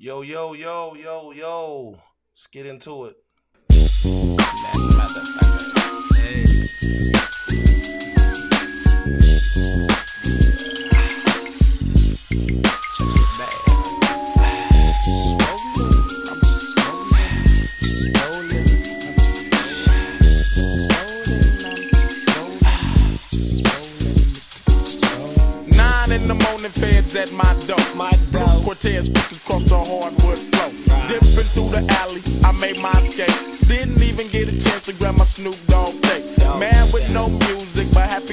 Yo, yo, yo, yo, yo. Let's get into it. In the morning, feds at my door. Blue Cortez quick across the hardwood floor. Dipping through the alley, I made my escape. Didn't even get a chance to grab my Snoop Dogg tape. Man with no music, but happy.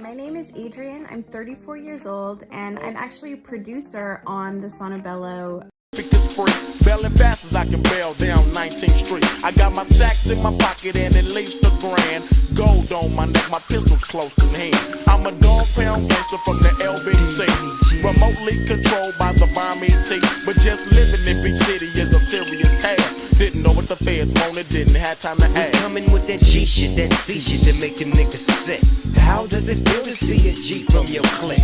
My name is Adrian, I'm 34 years old, and I'm actually a producer on the Sonobello. It's free, bailing fast as I can bail down 19th Street. I got my sacks in my pocket and at least $1,000. Gold on my neck, my pistol's close to hand. I'm a dog pound gangster from the LBC, remotely controlled by the bomb ET. But just living in big city is a serious task. Didn't know what the feds wanted, didn't have time to ask. Coming with that G shit, that C shit that make them niggas sick. How does it feel to see a G from your clique?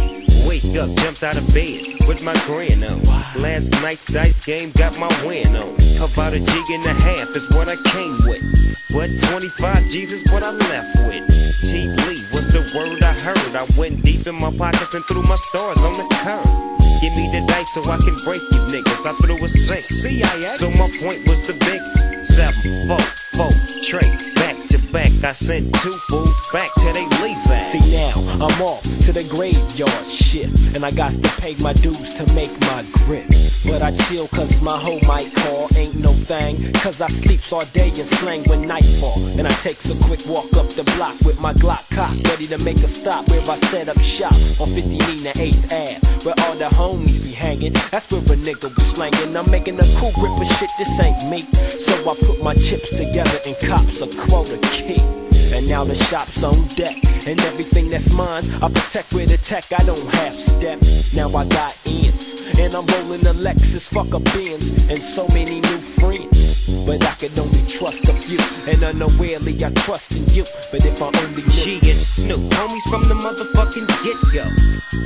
Wake up, jumped out of bed with my grin on. Last night's dice game got my win on. About a G1.5 is what I came with, but 25 G's is what I left with. T. Lee was the word I heard. I went deep in my pockets and threw my stars on the curb. Give me the dice so I can break you niggas. I threw a 6 CIX. So my point was the big 7, 4, 4, trade. Back to back, I sent 2 fools back to they lease ass. See now, I'm off to the graveyard shift, and I got to pay my dues to make my grip. But I chill cause my hoe might call, ain't no thing, cause I sleeps all day and slang when nightfall. And I takes a quick walk up the block with my Glock cock, ready to make a stop where I set up shop on 50 and 8th Ave, where all the homies be hanging. That's where a nigga was slanging. I'm making a cool grip of shit, this ain't me. So I put my chips together and cops a quota key. And now the shop's on deck, and everything that's mine I protect with a tech. I don't have steps, now I got ends, and I'm rolling a Lexus, fuck a Benz, and so many new friends. But I can only trust a few, and unawarely I trust in you. But if I only G and Snoop, homies from the motherfucking get-go.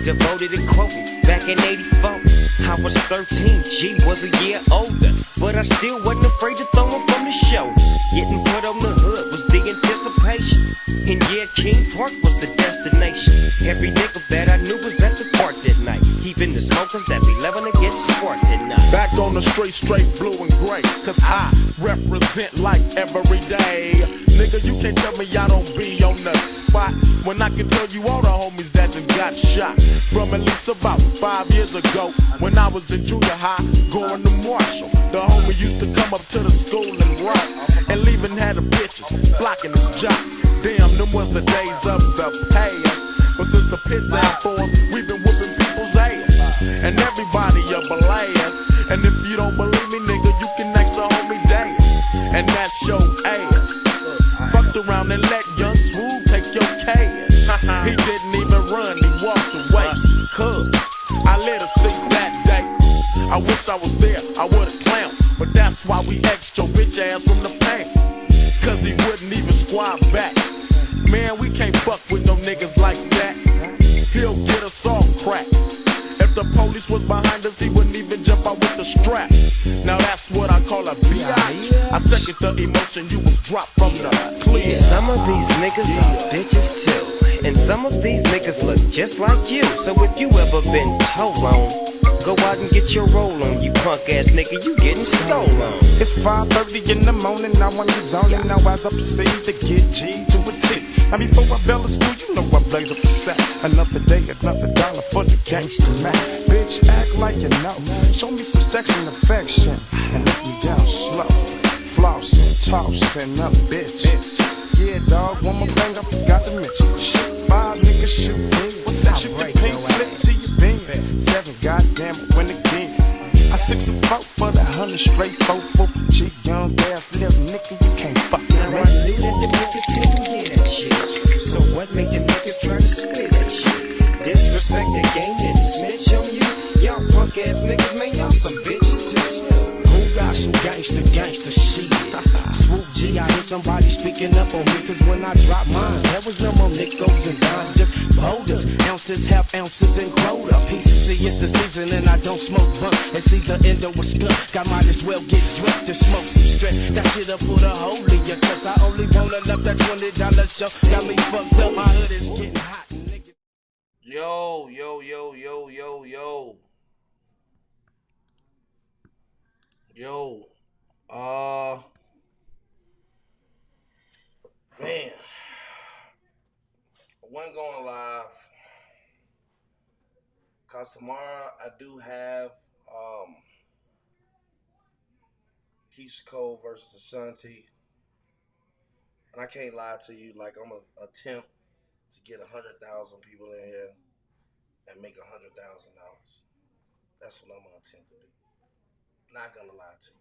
Devoted and quoted back in 84. I was 13, G was a year older, but I still wasn't afraid to throw him from the shoulders. Getting put on the hood was the anticipation, and yeah, King Park was the destination. Every nigga that I knew was at the park that night, even the smokers that be loving to get sparked at night. Back on the street, straight blue and gray, cause I represent like every day. Nigga, you can't tell me I don't be on the spot, when I can tell you all the homies that done got shot. From at least about 5 years ago, when I was in junior high, going to Marshall. The homie used to come up to the school and rock, and leaving had the bitches flocking his jock. Damn, them was the days of the past. But since the pits out for him, we've been whooping people's ass, and everybody a blast. And if you don't believe me, nigga, you can ask the homie Dave, and that's your ass. Fucked around and let Young Swoop take your cash. He didn't even run, he walked away. Cause I let her see that day. I wish I was there, I would've clowned, but that's why we X'd your bitch ass from the paint. Cause he wouldn't even squat back. Man, we can't fuck with no niggas like that. He'll get us all cracked. If the police was behind us, he wouldn't even jump out with the strap. Now that's what I call a bitch. I second the emotion, you was dropped from the clear. Some of these niggas are bitches too, and some of these niggas look just like you. So if you ever been told on, go out and get your roll on, you punk ass nigga, you getting stolen. It's 5:30 in the morning, I want to zone, and now as I proceed to get G to a T. Now before I bell the school, you know I blaze up a sack. Another day, another dollar for the gangster man. Bitch, act like you know. Show me some sex and affection, and let me down slow. Flossing, tossing up, bitch. Yeah, dog, one more thing I forgot to mention. Shit, 5 niggas shoot me. What's that? Shoot the pink slip to your bean. 7, goddamn it, win again. I 6 and 4 for the 100 straight 4 for G, young ass little nigga, you can't fuck with me. I knew that the niggas couldn't get at you, so what made the niggas try to spit at you? Disrespect the game and snitch on you. Y'all punk ass niggas, man, y'all some bitches. Who got some gangsta shit? Swoop G day I hear somebody speaking up on me, cause when I drop mine, there was no more nickels and dimes, just boulders, ounces, half ounces, and quota. PCC, it's the season and I don't smoke bunk. And see the endo was skunk, I might as well get drunk to smoke some stress. That shit'll put a hole in ya, cause I only wanna love that $20 show. Got me fucked up, my hood is getting hot, nigga. Yo, yo, yo, yo, yo, yo. Yo. Man. I wasn't going live. Cause tomorrow I do have Keisha Cole versus Ashanti. And I can't lie to you, like I'm gonna attempt to get 100,000 people in here and make $100,000. That's what I'm gonna attempt to do. Not gonna lie to you.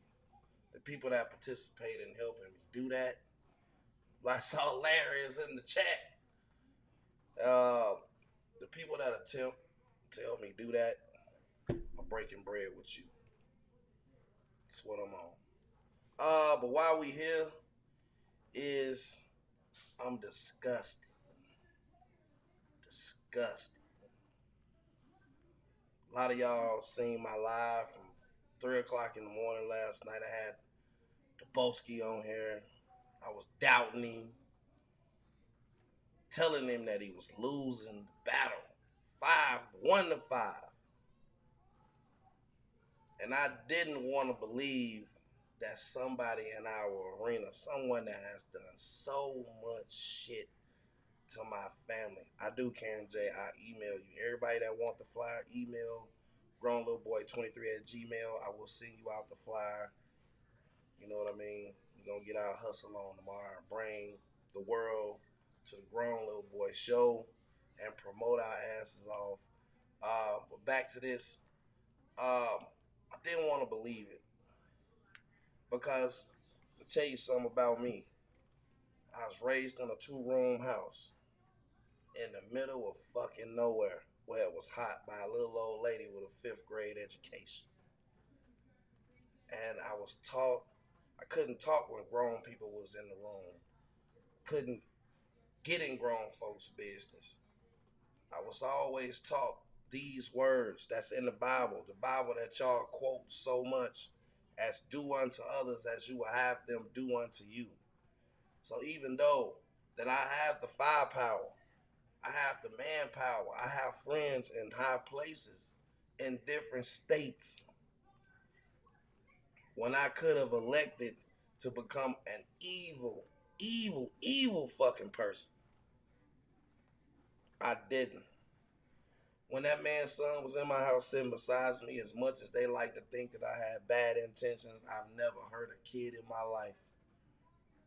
The people that participate in helping me do that, like I saw Larry is in the chat. The people that attempt to help me do that, I'm breaking bread with you. That's what I'm on. But while we here, is I'm disgusted. Disgusted. A lot of y'all seen my live from 3 o'clock in the morning last night. I had Dubowski on here. I was doubting him, telling him that he was losing the battle 1-5. And I didn't want to believe that somebody in our arena, someone that has done so much shit to my family. I do, Karen J. I email you. Everybody that want the flyer, email grownlittleboy23@gmail. I will send you out the flyer. You know what I mean? We're going to get our hustle on tomorrow and bring the world to the Grown Little Boy show and promote our asses off. But back to this. I didn't want to believe it. Because, to tell you something about me, I was raised in a 2-room house in the middle of fucking nowhere where it was hot by a little old lady with a 5th grade education. And I was taught, I couldn't talk when grown people was in the room. Couldn't get in grown folks' business. I was always taught these words that's in the Bible that y'all quote so much, as do unto others as you will have them do unto you. So even though that I have the firepower, I have the manpower, I have friends in high places in different states, when I could have elected to become an evil, evil, evil fucking person, I didn't. When that man's son was in my house sitting beside me, as much as they like to think that I had bad intentions, I've never hurt a kid in my life.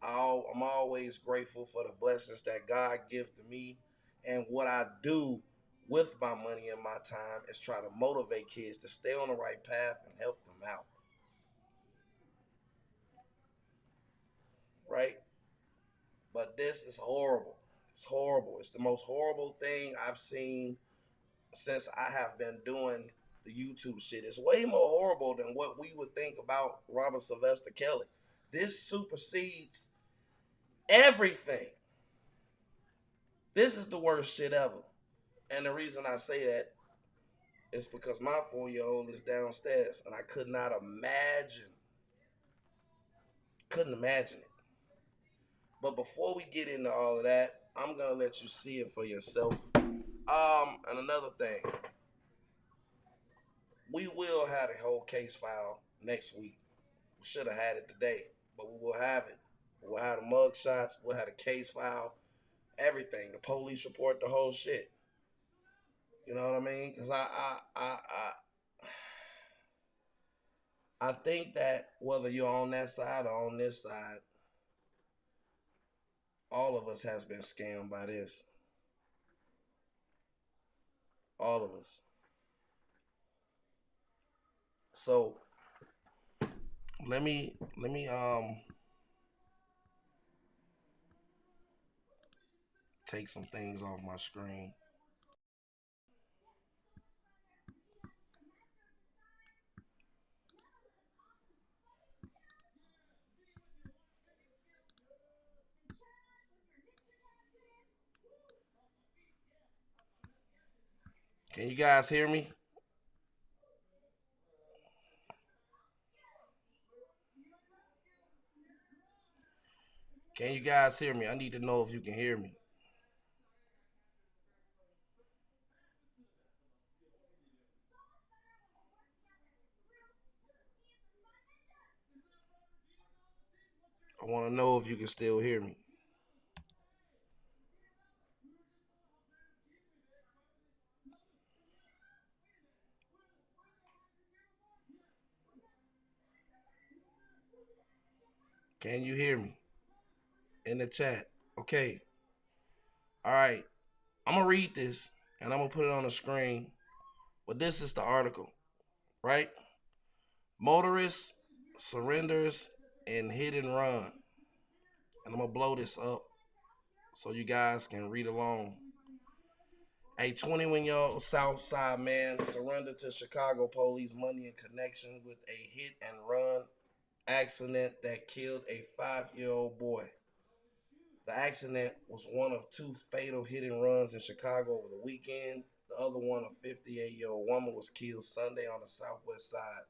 I'm always grateful for the blessings that God gives to me. And what I do with my money and my time is try to motivate kids to stay on the right path and help them out. Right? But this is horrible. It's horrible. It's the most horrible thing I've seen since I have been doing the YouTube shit. It's way more horrible than what we would think about Robert Sylvester Kelly. This supersedes everything. This is the worst shit ever. And the reason I say that is because my 4-year-old is downstairs and I couldn't imagine it. But before we get into all of that, I'm going to let you see it for yourself. And another thing, we will have a whole case file next week. We should have had it today, but we will have it. We'll have the mug shots, we'll have the case file, everything, the police report, the whole shit. You know what I mean? Because I think that whether you're on that side or on this side, all of us has been scammed by this. All of us. So let me take some things off my screen. Can you guys hear me? Can you guys hear me? I need to know if you can hear me. I want to know if you can still hear me. Can you hear me? In the chat. Okay. All right. I'm going to read this and I'm going to put it on the screen. But this is the article, right? Motorist surrenders in hit and run. And I'm going to blow this up so you guys can read along. A 21-year-old Southside man surrendered to Chicago police Monday in connection with a hit and run accident that killed a 5-year-old boy. The accident was one of two fatal hit and runs in Chicago over the weekend. The other one, a 58-year-old woman, was killed Sunday on the southwest side.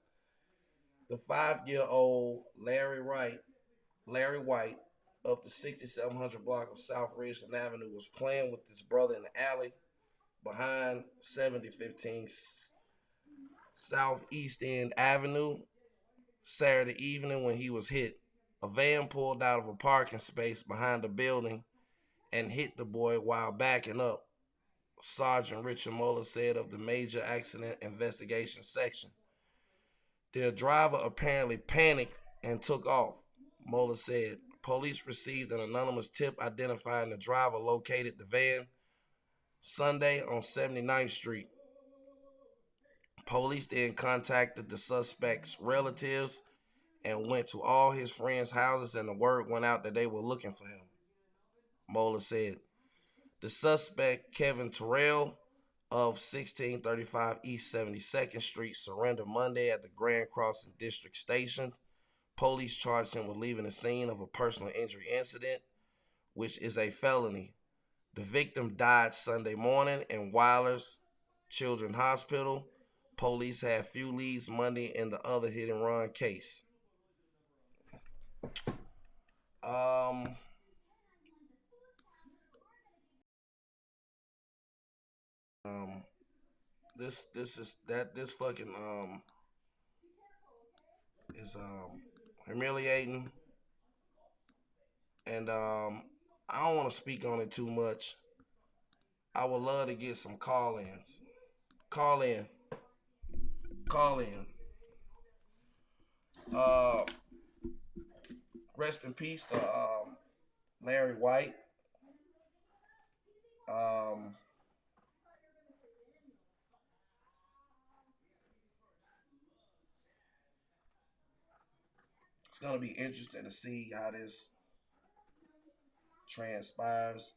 The 5-year-old Larry White of the 6700 block of South Ridgeland Avenue was playing with his brother in the alley behind 7015 Southeast End Avenue Saturday evening when he was hit. A van pulled out of a parking space behind the building and hit the boy while backing up, Sergeant Richard Muller said of the Major Accident Investigation Section. The driver apparently panicked and took off, Muller said. Police received an anonymous tip identifying the driver located the van Sunday on 79th Street. Police then contacted the suspect's relatives and went to all his friends' houses, and the word went out that they were looking for him, Muller said. The suspect, Kevin Terrell, of 1635 East 72nd Street, surrendered Monday at the Grand Crossing District Station. Police charged him with leaving the scene of a personal injury incident, which is a felony. The victim died Sunday morning in Weiler's Children's Hospital. Police had few leads Monday in the other hit and run case. This fucking is humiliating, and I don't want to speak on it too much. I would love to get some call-ins. Call in. Rest in peace to Larry White. It's gonna be interesting to see how this transpires.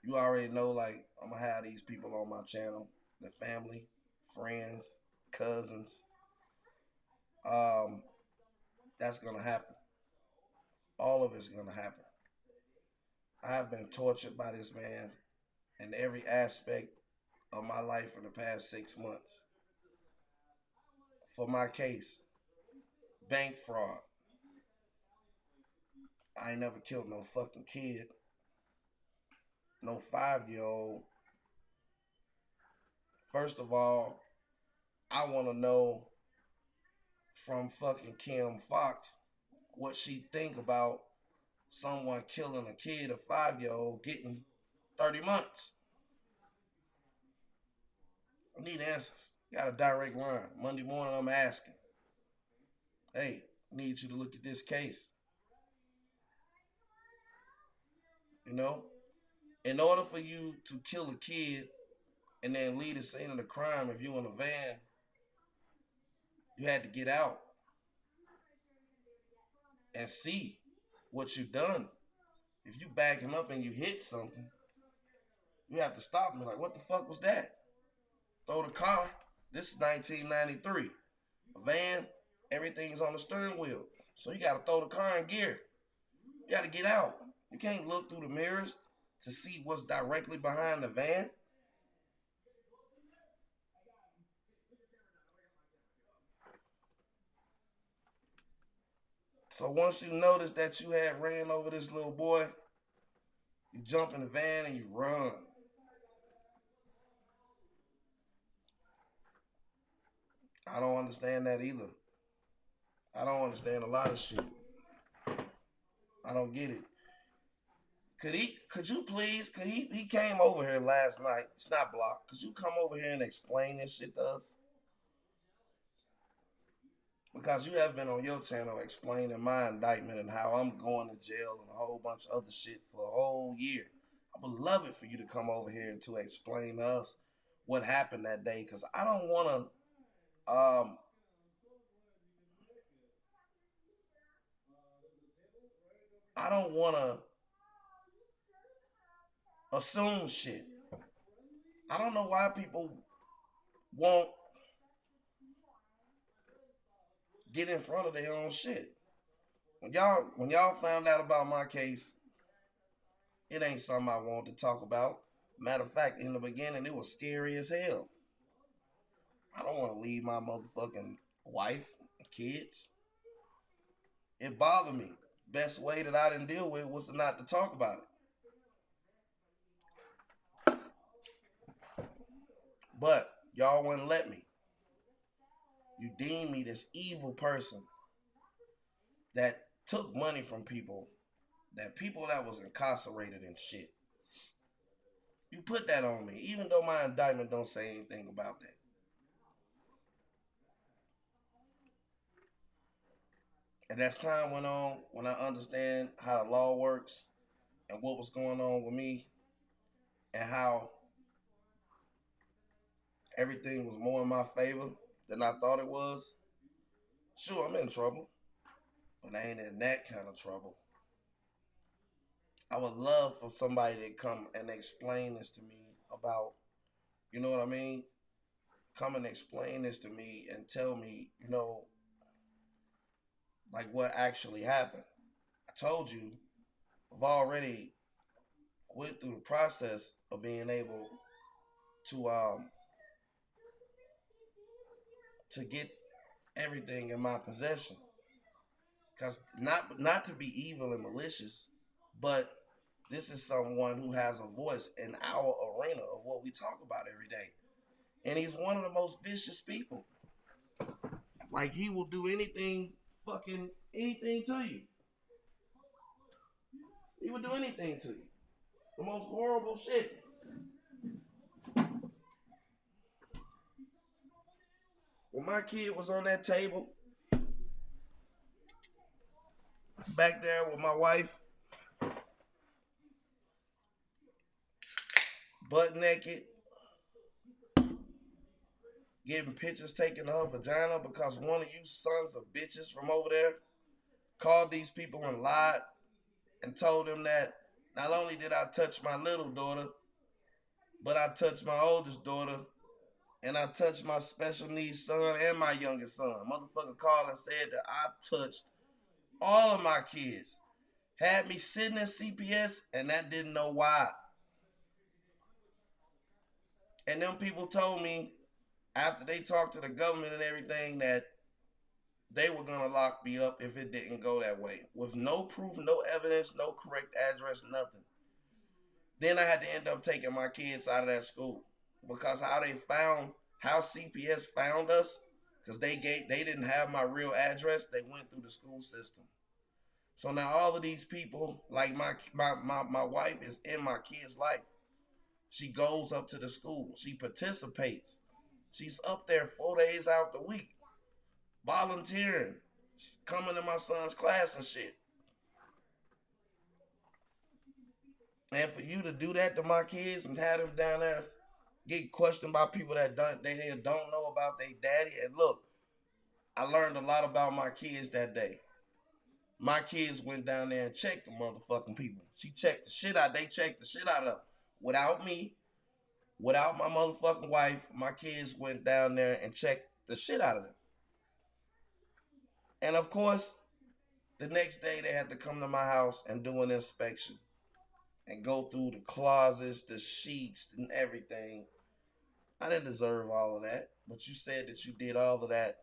You already know, like, I'm gonna have these people on my channel, the family, friends, cousins. That's gonna happen. All of it's gonna happen. I have been tortured by this man in every aspect of my life for the past 6 months. For my case, bank fraud. I ain't never killed no fucking kid. No 5-year-old. First of all, I want to know from fucking Kim Fox what she think about someone killing a kid, a 5-year-old, getting 30 months. I need answers. Got a direct line. Monday morning, I'm asking. Hey, I need you to look at this case. You know? In order for you to kill a kid and then leave the scene of the crime, if you in a van, you had to get out and see what you done. If you backing up and you hit something, you have to stop and be like, what the fuck was that? Throw the car. This is 1993. A van, everything's on the steering wheel. So you got to throw the car in gear. You got to get out. You can't look through the mirrors to see what's directly behind the van. So once you notice that you had ran over this little boy, you jump in the van and you run. I don't understand that either. I don't understand a lot of shit. I don't get it. Could you please, he came over here last night. It's not blocked. Could you come over here and explain this shit to us? Because you have been on your channel explaining my indictment and how I'm going to jail and a whole bunch of other shit for a whole year. I would love it for you to come over here to explain to us what happened that day, because I don't want to I don't want to assume shit. I don't know why people won't get in front of their own shit. When y'all found out about my case, it ain't something I wanted to talk about. Matter of fact, in the beginning, it was scary as hell. I don't want to leave my motherfucking wife and kids. It bothered me. Best way that I didn't deal with was to not to talk about it. But y'all wouldn't let me. You deemed me this evil person that took money from people, that people that was incarcerated and shit. You put that on me, even though my indictment don't say anything about that. And as time went on, when I understand how the law works and what was going on with me and how everything was more in my favor than I thought it was, sure, I'm in trouble, but I ain't in that kind of trouble. I would love for somebody to come and explain this to me about, you know what I mean? Come and explain this to me and tell me, like what actually happened. I told you, I've already went through the process of being able to get everything in my possession. Cause not to be evil and malicious, but this is someone who has a voice in our arena of what we talk about every day. And he's one of the most vicious people. Like, he will do anything to you. He would do anything to you. The most horrible shit. When my kid was on that table, back there with my wife, butt naked, getting pictures taken of her vagina because one of you sons of bitches from over there called these people and lied and told them that not only did I touch my little daughter, but I touched my oldest daughter, and I touched my special needs son and my youngest son. Motherfucker called and said that I touched all of my kids. Had me sitting in CPS, and that didn't know why. And them people told me, after they talked to the government and everything, that they were going to lock me up if it didn't go that way. With no proof, no evidence, no correct address, nothing. Then I had to end up taking my kids out of that school. Because how CPS found us, because they didn't have my real address, they went through the school system. So now all of these people, like my wife is in my kid's life. She goes up to the school. She participates. She's up there 4 days out the week, volunteering, coming to my son's class and shit. And for you to do that to my kids and have them down there get questioned by people that don't know about their daddy. And look, I learned a lot about my kids that day. My kids went down there and checked the motherfucking people. They checked the shit out of them. Without me, without my motherfucking wife, my kids went down there and checked the shit out of them. And of course, The next day they had to come to my house and do an inspection and go through the closets, the sheets, and everything. I didn't deserve all of that, but you said that you did all of that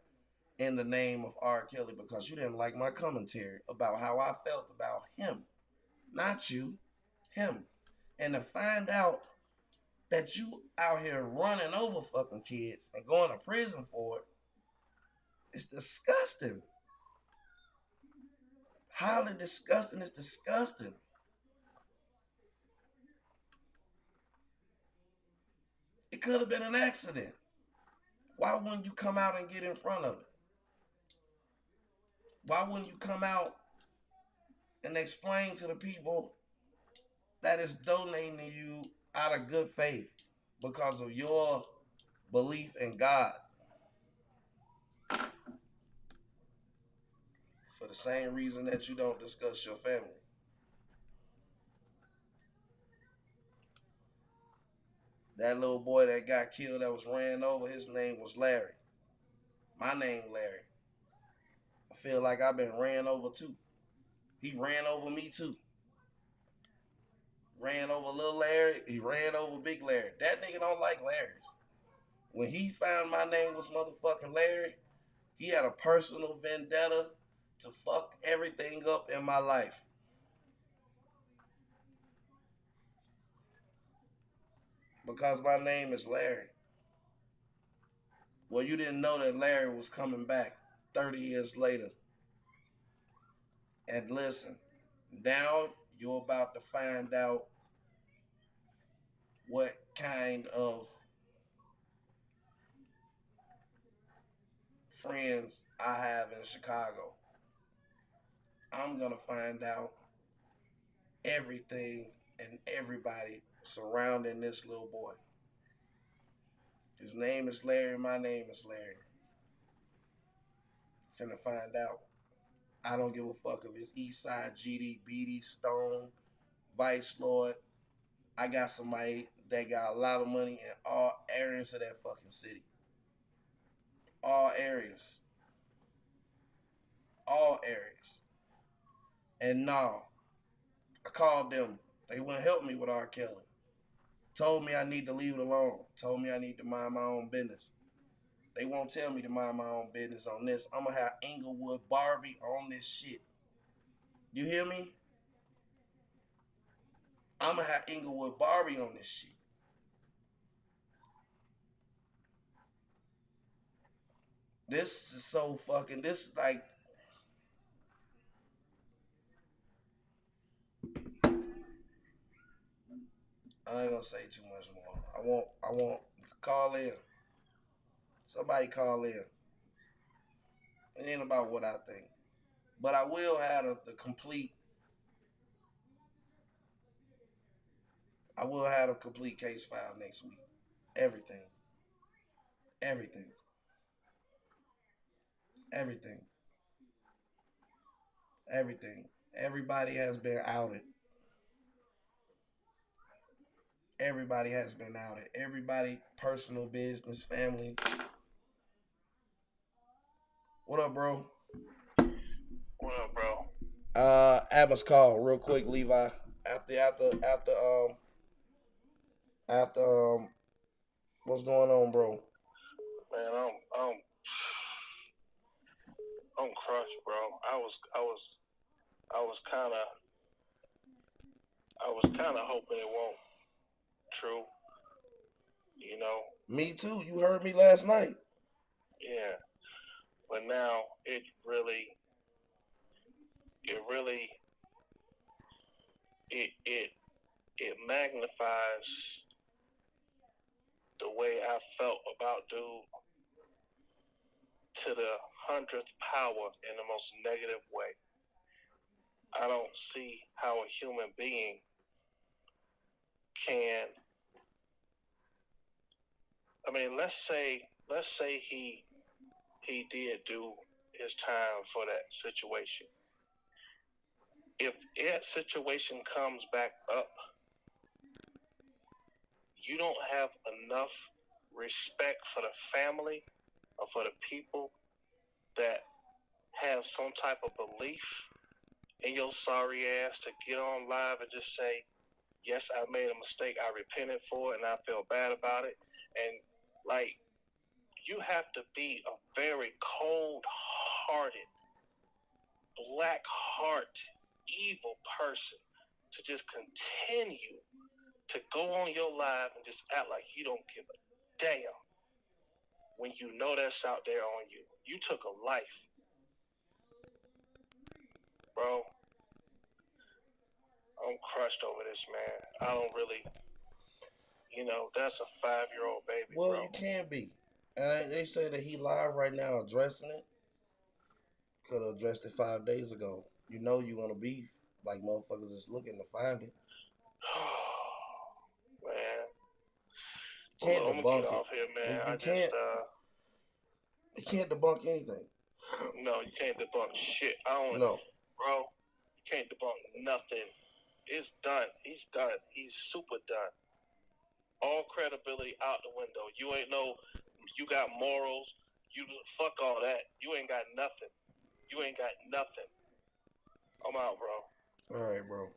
in the name of R. Kelly because you didn't like my commentary about how I felt about him. Not you, him. And to find out that you out here running over fucking kids and going to prison for it, it's disgusting. Highly disgusting. It's disgusting. It could have been an accident. Why wouldn't you come out and get in front of it? Why wouldn't you come out and explain to the people that is donating to you out of good faith because of your belief in God? For the same reason that you don't discuss your family. That little boy that got killed that was ran over, his name was Larry. My name Larry. I feel like I've been ran over too. He ran over me too. Ran over little Larry. He ran over big Larry. That nigga don't like Larrys. When he found my name was motherfucking Larry, he had a personal vendetta to fuck everything up in my life. Because my name is Larry. Well, you didn't know that Larry was coming back 30 years later. And listen, now you're about to find out what kind of friends I have in Chicago. I'm going to find out everything and everybody surrounding this little boy. His name is Larry. My name is Larry. Finna find out. I don't give a fuck if it's Eastside, GD, BD, Stone, Vice Lord. I got somebody that got a lot of money in all areas of that fucking city. All areas. All areas. And no, I called them. They wouldn't help me with R. Kelly. Told me I need to leave it alone. Told me I need to mind my own business. They won't tell me to mind my own business on this. I'm going to have Inglewood Barbie on this shit. You hear me? I'm going to have Inglewood Barbie on this shit. This is so fucking, this like, I ain't gonna say too much more. I want call in. Somebody call in. It ain't about what I think. But I will have the complete, I will have a complete case file next week. Everything. Everything. Everything. Everything. Everybody has been outed. Everybody has been outed. Everybody, personal business, family. What up, bro? What up, bro? Adam's call real quick, Levi. After what's going on, bro? Man, I'm crushed, bro. I was kind of hoping it won't true. You know. Me too. You heard me last night. Yeah, but now it really, it magnifies the way I felt about dude to the 100th power in the most negative way. I don't see how a human being can. I mean, let's say he did do his time for that situation. If that situation comes back up, you don't have enough respect for the family or for the people that have some type of belief in your sorry ass to get on live and just say, yes, I made a mistake. I repented for it and I feel bad about it. And like, you have to be a very cold-hearted, black heart, evil person to just continue to go on your live and just act like you don't give a damn when you know that's out there on you. You took a life. Bro, I'm crushed over this, man. I don't really, that's a 5-year-old baby, Well, bro. you can be. And they say that he live right now addressing it. Could have addressed it 5 days ago. You know you gonna beef. Like motherfuckers just looking to find it. Man. Can't I'm gonna debunk get it. off here, man. You can't debunk anything. No, you can't debunk shit. No. Bro, you can't debunk nothing. It's done. He's done. He's super done. All credibility out the window. You got morals. You fuck all that. You ain't got nothing. You ain't got nothing. I'm out, bro. All right, bro.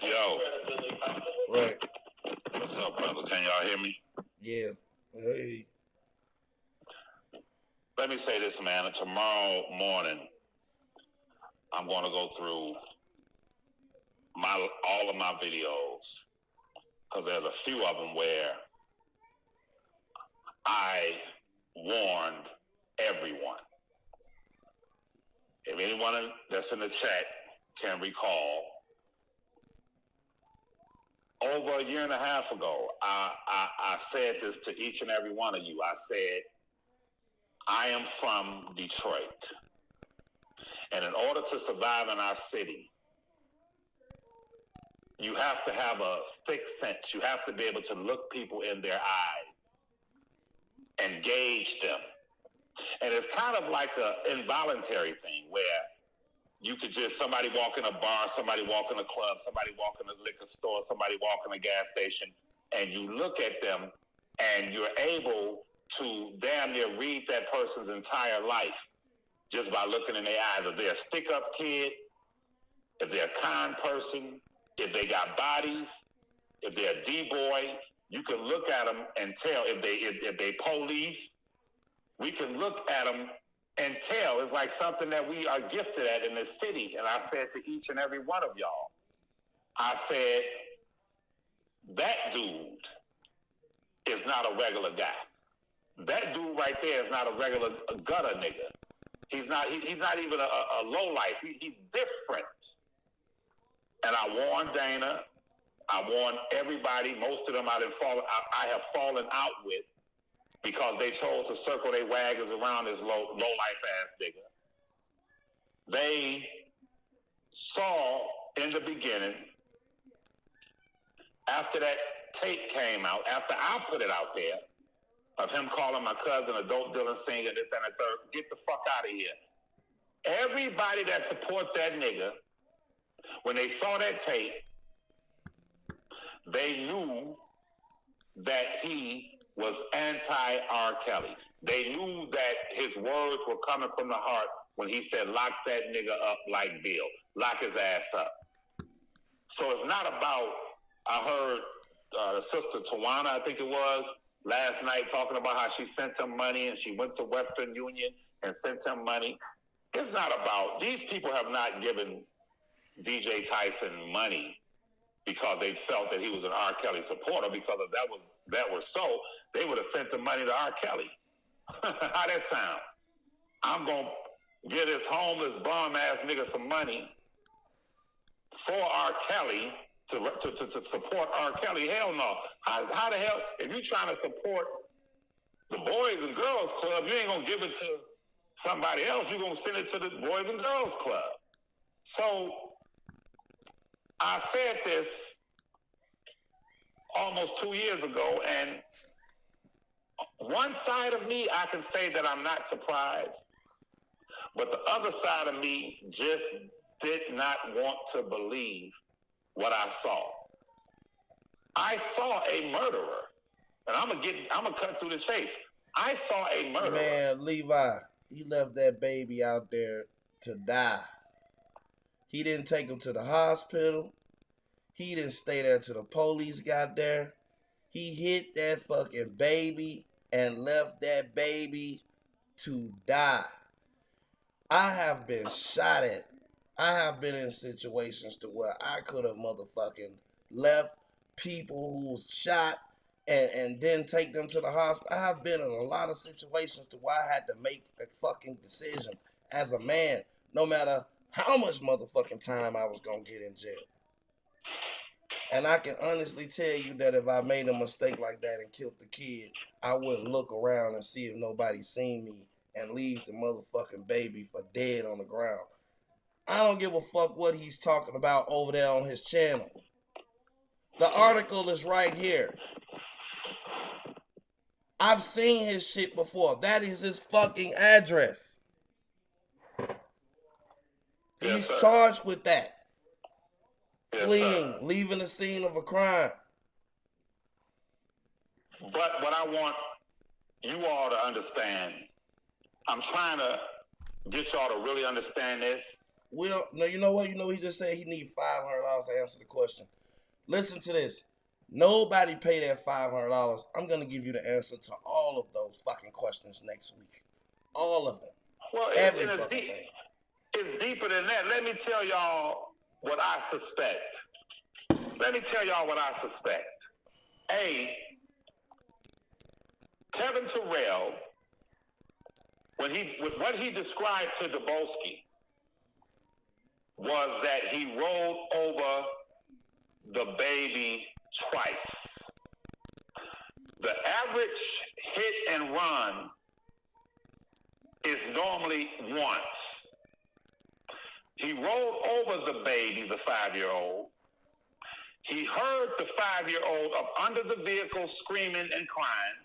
Yo. Right. What's up, brother? Can y'all hear me? Yeah. Hey. Let me say this, man. Tomorrow morning, I'm going to go through all of my videos because there's a few of them where I warned everyone. If anyone that's in the chat can recall, over a year and a half ago, I said this to each and every one of you. I said, I am from Detroit. And in order to survive in our city, you have to have a sixth sense. You have to be able to look people in their eyes and gauge them. And it's kind of like an involuntary thing where you could just, somebody walk in a bar, somebody walk in a club, somebody walk in a liquor store, somebody walk in a gas station, and you look at them and you're able to damn near read that person's entire life just by looking in their eyes. If they're a stick-up kid, if they're a kind person, if they got bodies, if they're a D-boy, you can look at them and tell. If they police, we can look at them and tell. It's like something that we are gifted at in this city. And I said to each and every one of y'all, I said, that dude is not a regular guy. That dude right there is not a regular gutter nigga. He's not even a low life. He's different. And I warned Dana. I warned everybody. Most of them I have fallen out with because they chose to circle their wagons around this low life ass nigga. They saw in the beginning, after that tape came out, after I put it out there, of him calling my cousin a dope dealer singer, this and the third, get the fuck out of here. Everybody that support that nigga, when they saw that tape, they knew that he was anti-R. Kelly. They knew that his words were coming from the heart when he said, lock that nigga up like Bill. Lock his ass up. So it's not about, I heard Sister Tawana, I think it was, last night talking about how she sent him money and she went to Western Union and sent him money. It's not about, these people have not given DJ Tyson money because they felt that he was an R. Kelly supporter, because if that were so, they would have sent the money to R. Kelly. How that sound? I'm going to give this homeless bum-ass nigga some money for R. Kelly to support R. Kelly? Hell no. How the hell, if you're trying to support the Boys and Girls Club, you ain't going to give it to somebody else. You're going to send it to the Boys and Girls Club. So I said this almost 2 years ago, and one side of me, I can say that I'm not surprised, but the other side of me just did not want to believe what I saw. I saw a murderer, and I'm gonna cut through the chase. I saw a murderer. Man, Levi, he left that baby out there to die. He didn't take him to the hospital. He didn't stay there till the police got there. He hit that fucking baby and left that baby to die. I have been shot at. I have been in situations to where I could have motherfucking left people who was shot and then take them to the hospital. I have been in a lot of situations to where I had to make a fucking decision as a man, no matter how much motherfucking time I was gonna get in jail. And I can honestly tell you that if I made a mistake like that and killed the kid, I wouldn't look around and see if nobody seen me and leave the motherfucking baby for dead on the ground. I don't give a fuck what he's talking about over there on his channel. The article is right here. I've seen his shit before. That is his fucking address. He's charged with that. Fleeing, leaving the scene of a crime. But what I want you all to understand, I'm trying to get y'all to really understand this. We don't. No, you know what? You know he just said he need $500 to answer the question. Listen to this. Nobody pay that $500. I'm gonna give you the answer to all of those fucking questions next week. All of them. Well, every fucking thing. It's deeper than that. Let me tell y'all what I suspect. A, Kevin Terrell, with what he described to Dabolsky, was that he rolled over the baby twice. The average hit and run is normally once. He rolled over the baby, the 5-year-old. He heard the 5-year-old up under the vehicle screaming and crying.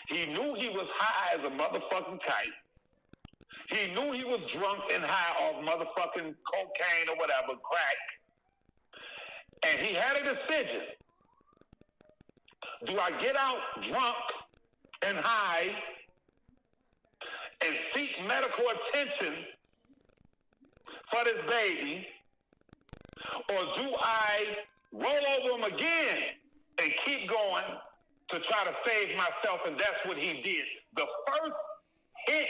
He knew he was high as a motherfucking kite. He knew he was drunk and high off motherfucking cocaine or whatever, crack. And he had a decision. Do I get out drunk and high and seek medical attention for this baby, or do I roll over him again and keep going to try to save myself? And that's what he did. The first hit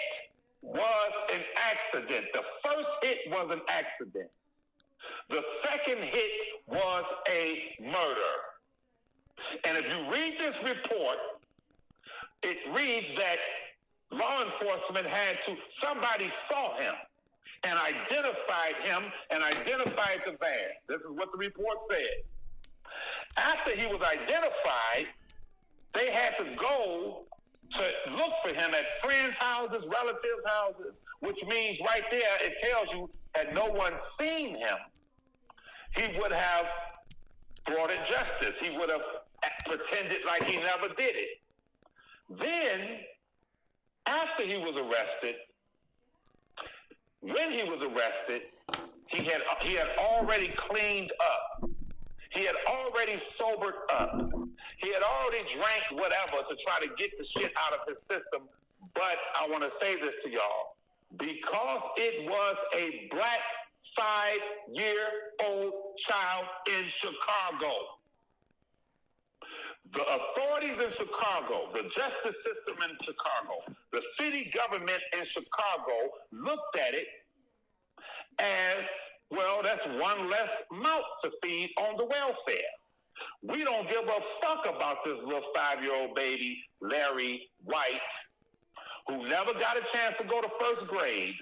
was an accident. The second hit was a murder. And if you read this report, it reads that law enforcement somebody saw him and identified him and identified the van. This is what the report says. After he was identified, they had to go to look for him at friends' houses, relatives' houses, which means right there it tells you had no one seen him, he would have brought it justice. He would have pretended like he never did it. Then, after he was arrested, when he was arrested, he had already cleaned up. He had already sobered up. He had already drank whatever to try to get the shit out of his system. But I want to say this to y'all. Because it was a black 5-year-old child in Chicago, the authorities in Chicago, the justice system in Chicago, the city government in Chicago looked at it as, well, that's one less mouth to feed on the welfare. We don't give a fuck about this little 5-year-old baby, Larry White, who never got a chance to go to first grade.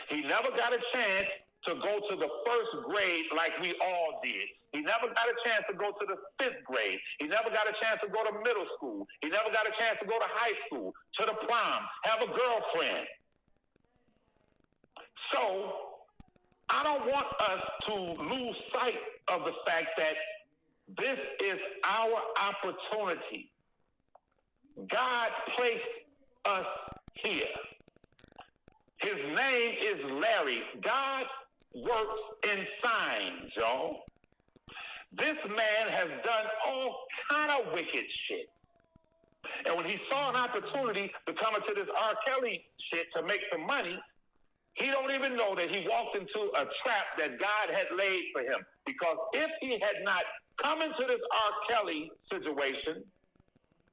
He never got a chance to go to the first grade like we all did. He never got a chance to go to the 5th grade. He never got a chance to go to middle school. He never got a chance to go to high school, to the prom, have a girlfriend. So I don't want us to lose sight of the fact that this is our opportunity. God placed us here. His name is Larry. God works in signs, y'all. This man has done all kind of wicked shit. And when he saw an opportunity to come into this R. Kelly shit to make some money, he don't even know that he walked into a trap that God had laid for him. Because if he had not come into this R. Kelly situation,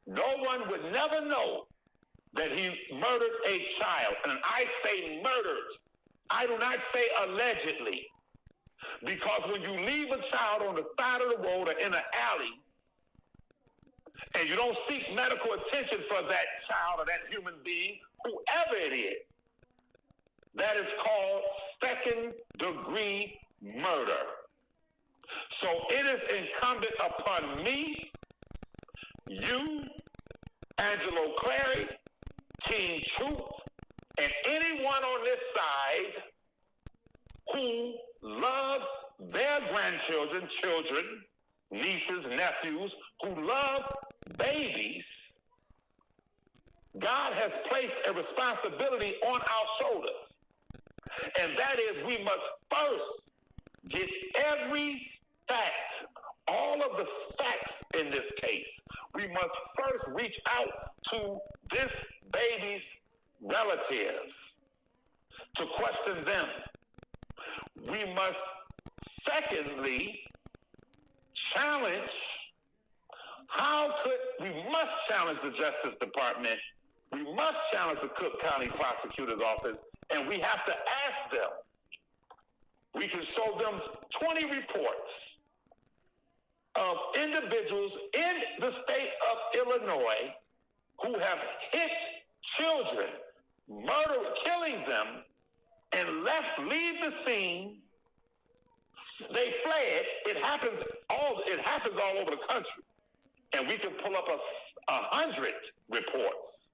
no one would never know that he murdered a child. And I say murdered. I do not say allegedly. Because when you leave a child on the side of the road or in an alley, and you don't seek medical attention for that child or that human being, whoever it is, that is called second-degree murder. So it is incumbent upon me, you, Angelo Clary, Team Truth, and anyone on this side who loves their grandchildren, children, nieces, nephews, who love babies. God has placed a responsibility on our shoulders. And that is, we must first get every fact, all of the facts in this case. We must first reach out to this baby's relatives to question them. We must, secondly, challenge. We must challenge the Justice Department. We must challenge the Cook County Prosecutor's Office, and we have to ask them. We can show them 20 reports of individuals in the state of Illinois who have hit children, killing them, and leave the scene. They fled. It happens all over the country. And we can pull up 100 reports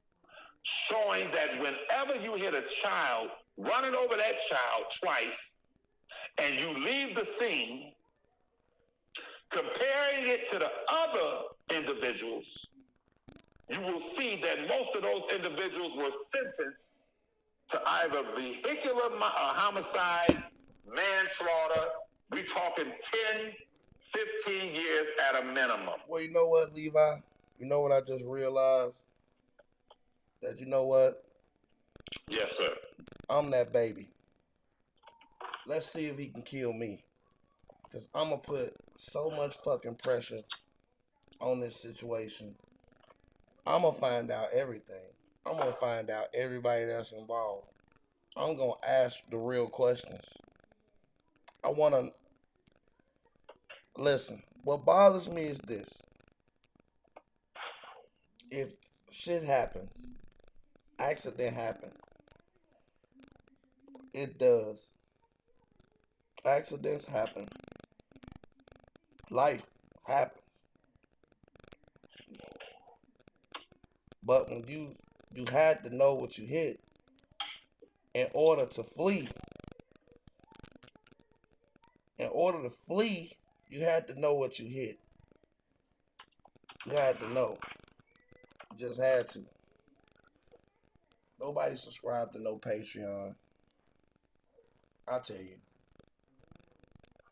showing that whenever you hit a child, running over that child twice, and you leave the scene, comparing it to the other individuals, you will see that most of those individuals were sentenced to either vehicular homicide, manslaughter. We're talking 10, 15 years at a minimum. Well, you know what, Levi? You know what I just realized? That you know what? Yes, sir. I'm that baby. Let's see if he can kill me. Because I'm going to put so much fucking pressure on this situation. I'm going to find out everything. I'm going to find out everybody that's involved. I'm going to ask the real questions. I want to... Listen, what bothers me is this. If shit happens, accident happens, it does. Accidents happen. Life happens. But when you had to know what you hit in order to flee. In order to flee, you had to know what you hit. You had to know. You just had to. Nobody subscribed to no Patreon. I'll tell you.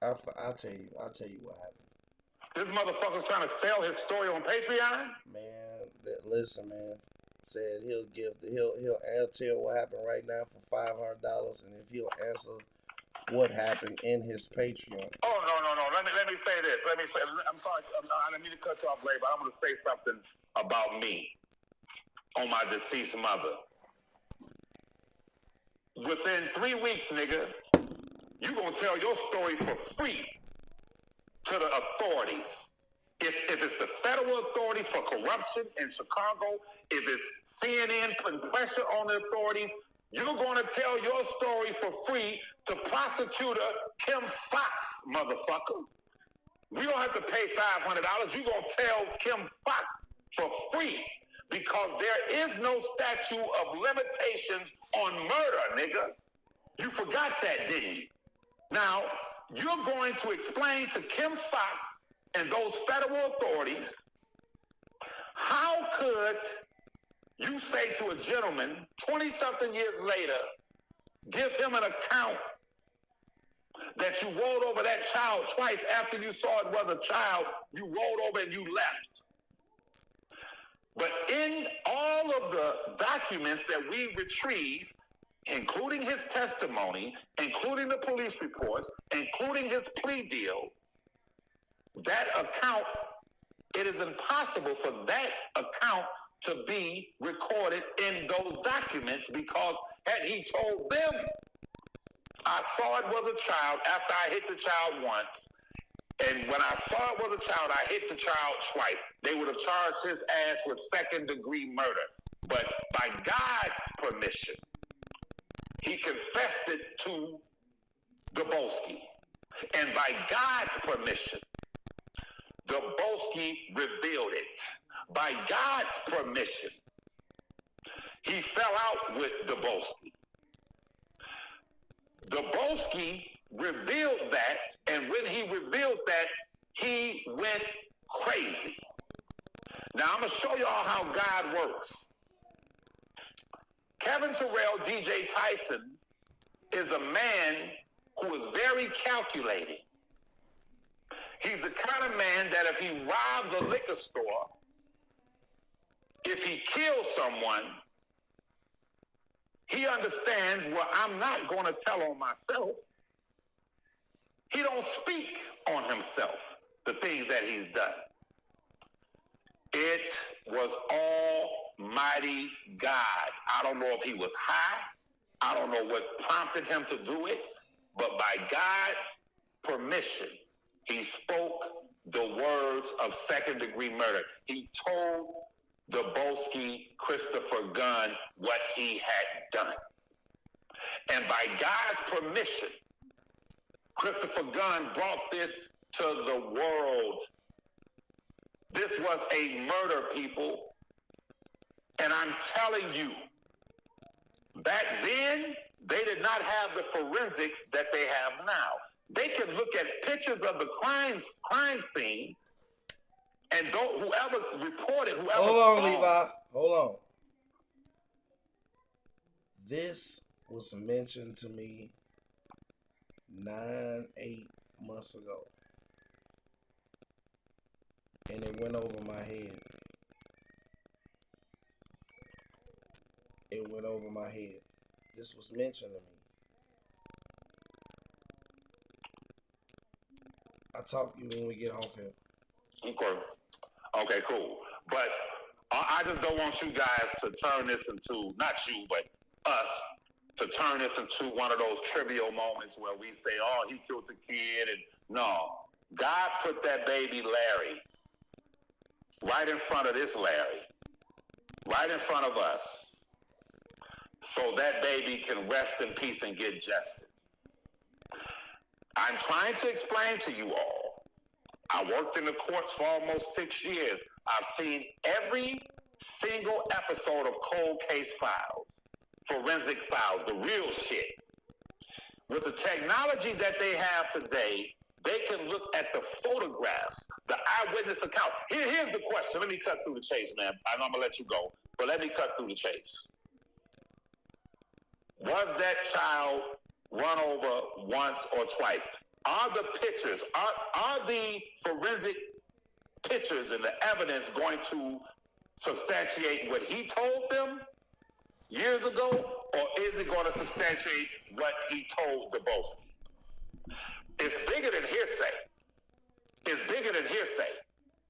I'll tell you what happened. This motherfucker's trying to sell his story on Patreon? Man, listen, man. Said he'll tell what happened right now for $500, and if he'll answer what happened in his Patreon. Oh, no. Let me say this. I'm sorry. I didn't mean to cut you off, Ray, but I'm going to say something about me on my deceased mother. Within 3 weeks, nigga, you going to tell your story for free to the authorities. If it's the federal authorities for corruption in Chicago, if it's CNN putting pressure on the authorities, you're going to tell your story for free to prosecutor Kim Fox, motherfucker. We don't have to pay $500. You're going to tell Kim Fox for free because there is no statute of limitations on murder, nigga. You forgot that, didn't you? Now, you're going to explain to Kim Fox and those federal authorities, how could you say to a gentleman 20-something years later, give him an account that you rolled over that child twice after you saw it was a child, you rolled over and you left. But in all of the documents that we retrieved, including his testimony, including the police reports, including his plea deal, that account, it is impossible for that account to be recorded in those documents, because had he told them, I saw it was a child after I hit the child once, and when I saw it was a child, I hit the child twice, they would have charged his ass with second-degree murder. But by God's permission, he confessed it to Dabolsky. And by God's permission, Dabolsky revealed it. By God's permission, he fell out with Dabolsky. Dabolsky revealed that, and when he revealed that, he went crazy. Now, I'm going to show y'all how God works. Kevin Terrell, DJ Tyson, is a man who is very calculating. He's the kind of man that if he robs a liquor store, if he kills someone, he understands, well, I'm not going to tell on myself. He don't speak on himself, the things that he's done. It was Almighty God. I don't know if he was high. I don't know what prompted him to do it, but by God's permission, he spoke the words of second-degree murder. He told Dabolsky, Christopher Gunn, what he had done. And by God's permission, Christopher Gunn brought this to the world. This was a murder, people. And I'm telling you, back then, they did not have the forensics that they have now. They can look at pictures of the crime scene, and whoever reported, whoever Hold on, saw, Levi. Hold on. This was mentioned to me 9-8 months ago, and it went over my head. It went over my head. This was mentioned to me. I'll talk to you when we get off here. Okay, cool. But I just don't want you guys to turn this into, not you, but us, to turn this into one of those trivial moments where we say, oh, he killed the kid. And no, God put that baby Larry right in front of this Larry, right in front of us, so that baby can rest in peace and get justice. I'm trying to explain to you all. I worked in the courts for almost 6 years. I've seen every single episode of cold case files, forensic files, the real shit. With the technology that they have today, they can look at the photographs, the eyewitness account. Here's the question. Let me cut through the chase, man. I'm going to let you go, but let me cut through the chase. Was that child run over once or twice? Are the pictures, are the forensic pictures and the evidence going to substantiate what he told them years ago, or is it going to substantiate what he told Dabolsky? It's bigger than hearsay. It's bigger than hearsay.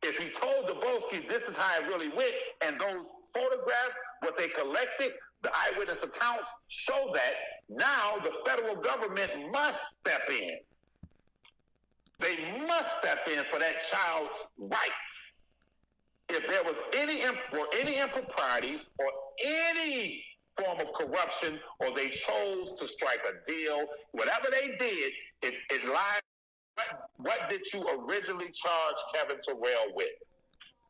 If he told Dabolsky this is how it really went, and those photographs, what they collected, the eyewitness accounts show that, now the federal government must step in. They must step in for that child's rights. If there was any improprieties or any form of corruption, or they chose to strike a deal, whatever they did, it lies. What did you originally charge Kevin Terrell with?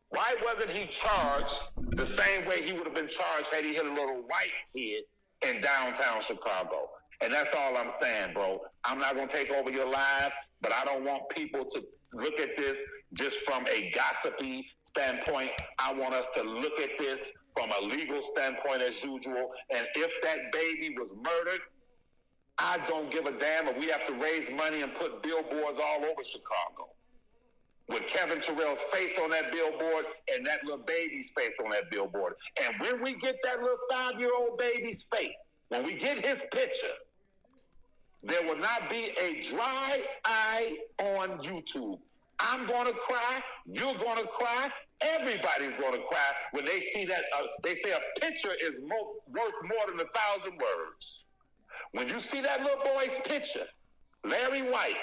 Why wasn't he charged the same way he would have been charged had he hit a little white kid in downtown Chicago? And that's all I'm saying, bro. I'm not going to take over your life, but I don't want people to look at this just from a gossipy standpoint. I want us to look at this from a legal standpoint as usual. And if that baby was murdered, I don't give a damn if we have to raise money and put billboards all over Chicago with Kevin Terrell's face on that billboard and that little baby's face on that billboard. And when we get that little 5-year-old baby's face, when we get his picture, there will not be a dry eye on YouTube. I'm going to cry. You're going to cry. Everybody's going to cry when they see that. They say a picture is worth more than 1,000 words. When you see that little boy's picture, Larry White,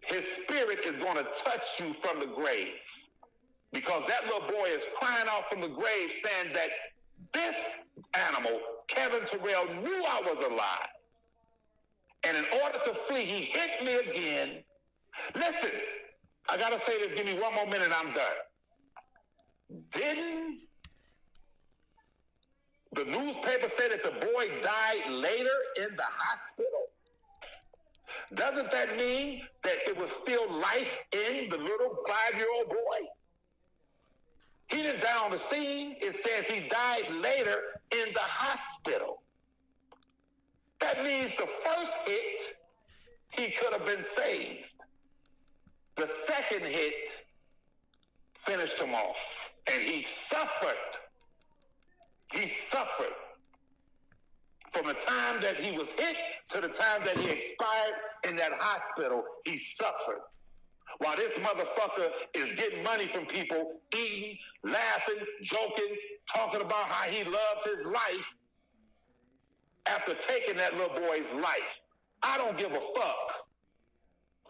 his spirit is going to touch you from the grave, because that little boy is crying out from the grave saying that this animal, Kevin Terrell, knew I was alive. And in order to flee, he hit me again. Listen, I got to say this. Give me one more minute, I'm done. Didn't the newspaper say that the boy died later in the hospital? Doesn't that mean that it was still life in the little 5-year-old boy? He didn't die on the scene. It says he died later in the hospital. That means the first hit, he could have been saved. The second hit finished him off. And he suffered. He suffered. From the time that he was hit to the time that he expired in that hospital, he suffered. While this motherfucker is getting money from people, eating, laughing, joking, talking about how he loves his life after taking that little boy's life. I don't give a fuck.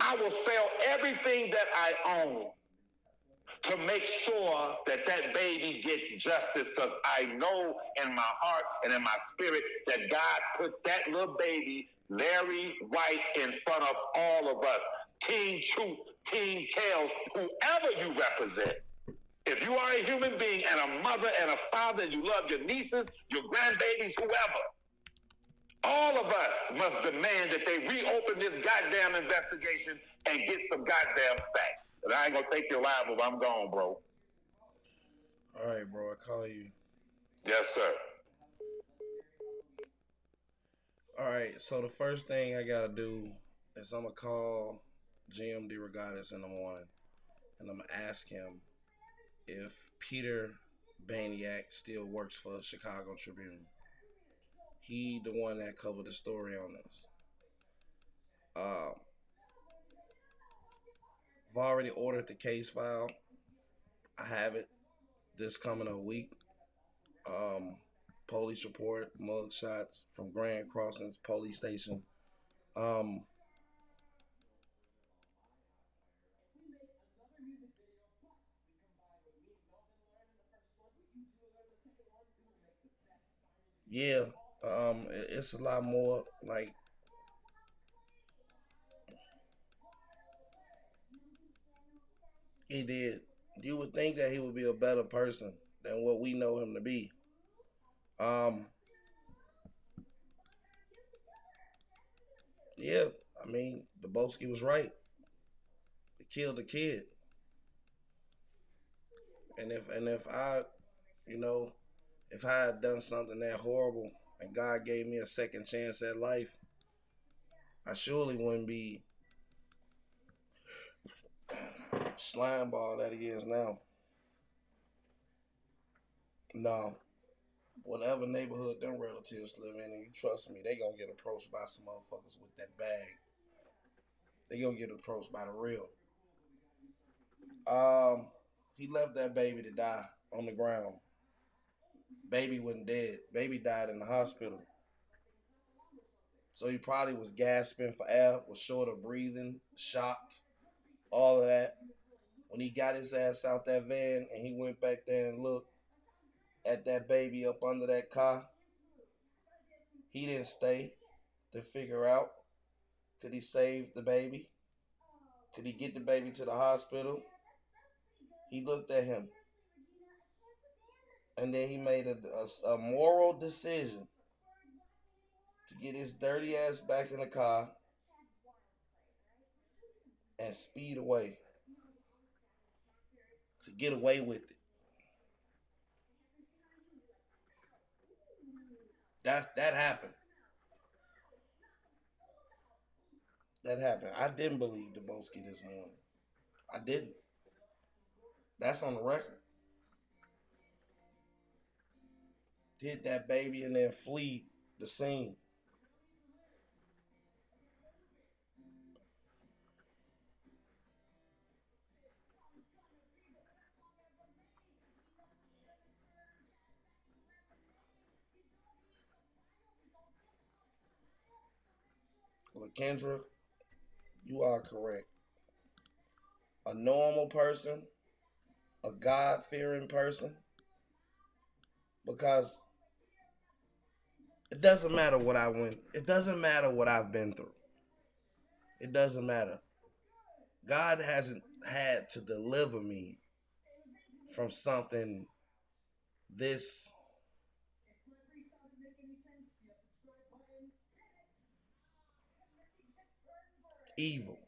I will sell everything that I own to make sure that that baby gets justice, because I know in my heart and in my spirit that God put that little baby, Larry White, in front of all of us. Team Truth, Team Kales, whoever you represent. If you are a human being and a mother and a father, and you love your nieces, your grandbabies, whoever, all of us must demand that they reopen this goddamn investigation and get some goddamn facts. And I ain't gonna take your live if I'm gone, bro. All right, bro. I call you. Yes, sir. All right. So the first thing I gotta do is I'm gonna call Jim DeRogatis in the morning, and I'm gonna ask him if Peter Baniak still works for the Chicago Tribune. He the one that covered the story on this. I've already ordered the case file. I have it this coming a week. Police report, mug shots from Grand Crossings Police Station. Yeah, it's a lot more like he did. You would think that he would be a better person than what we know him to be. Yeah, I mean, the Boski was right. They killed the kid. And if I, you know, if I had done something that horrible and God gave me a second chance at life, I surely wouldn't be slime ball that he is now. No. Whatever neighborhood them relatives live in, and you trust me, they gonna get approached by some motherfuckers with that bag. They gonna get approached by the real. He left that baby to die on the ground. Baby wasn't dead. Baby died in the hospital. So he probably was gasping for air, was short of breathing, shocked, all of that. When he got his ass out that van and he went back there and looked at that baby up under that car, he didn't stay to figure out, could he save the baby? Could he get the baby to the hospital? He looked at him. And then he made a moral decision to get his dirty ass back in the car and speed away. To get away with it. That happened. that happened. I didn't believe Dubowski this morning. I didn't. That's on the record. Hit that baby and then flee the scene. LaKendra, you are correct. A normal person, a God fearing person, because it doesn't matter what I went, it doesn't matter what I've been through. It doesn't matter. God hasn't had to deliver me from something this evil.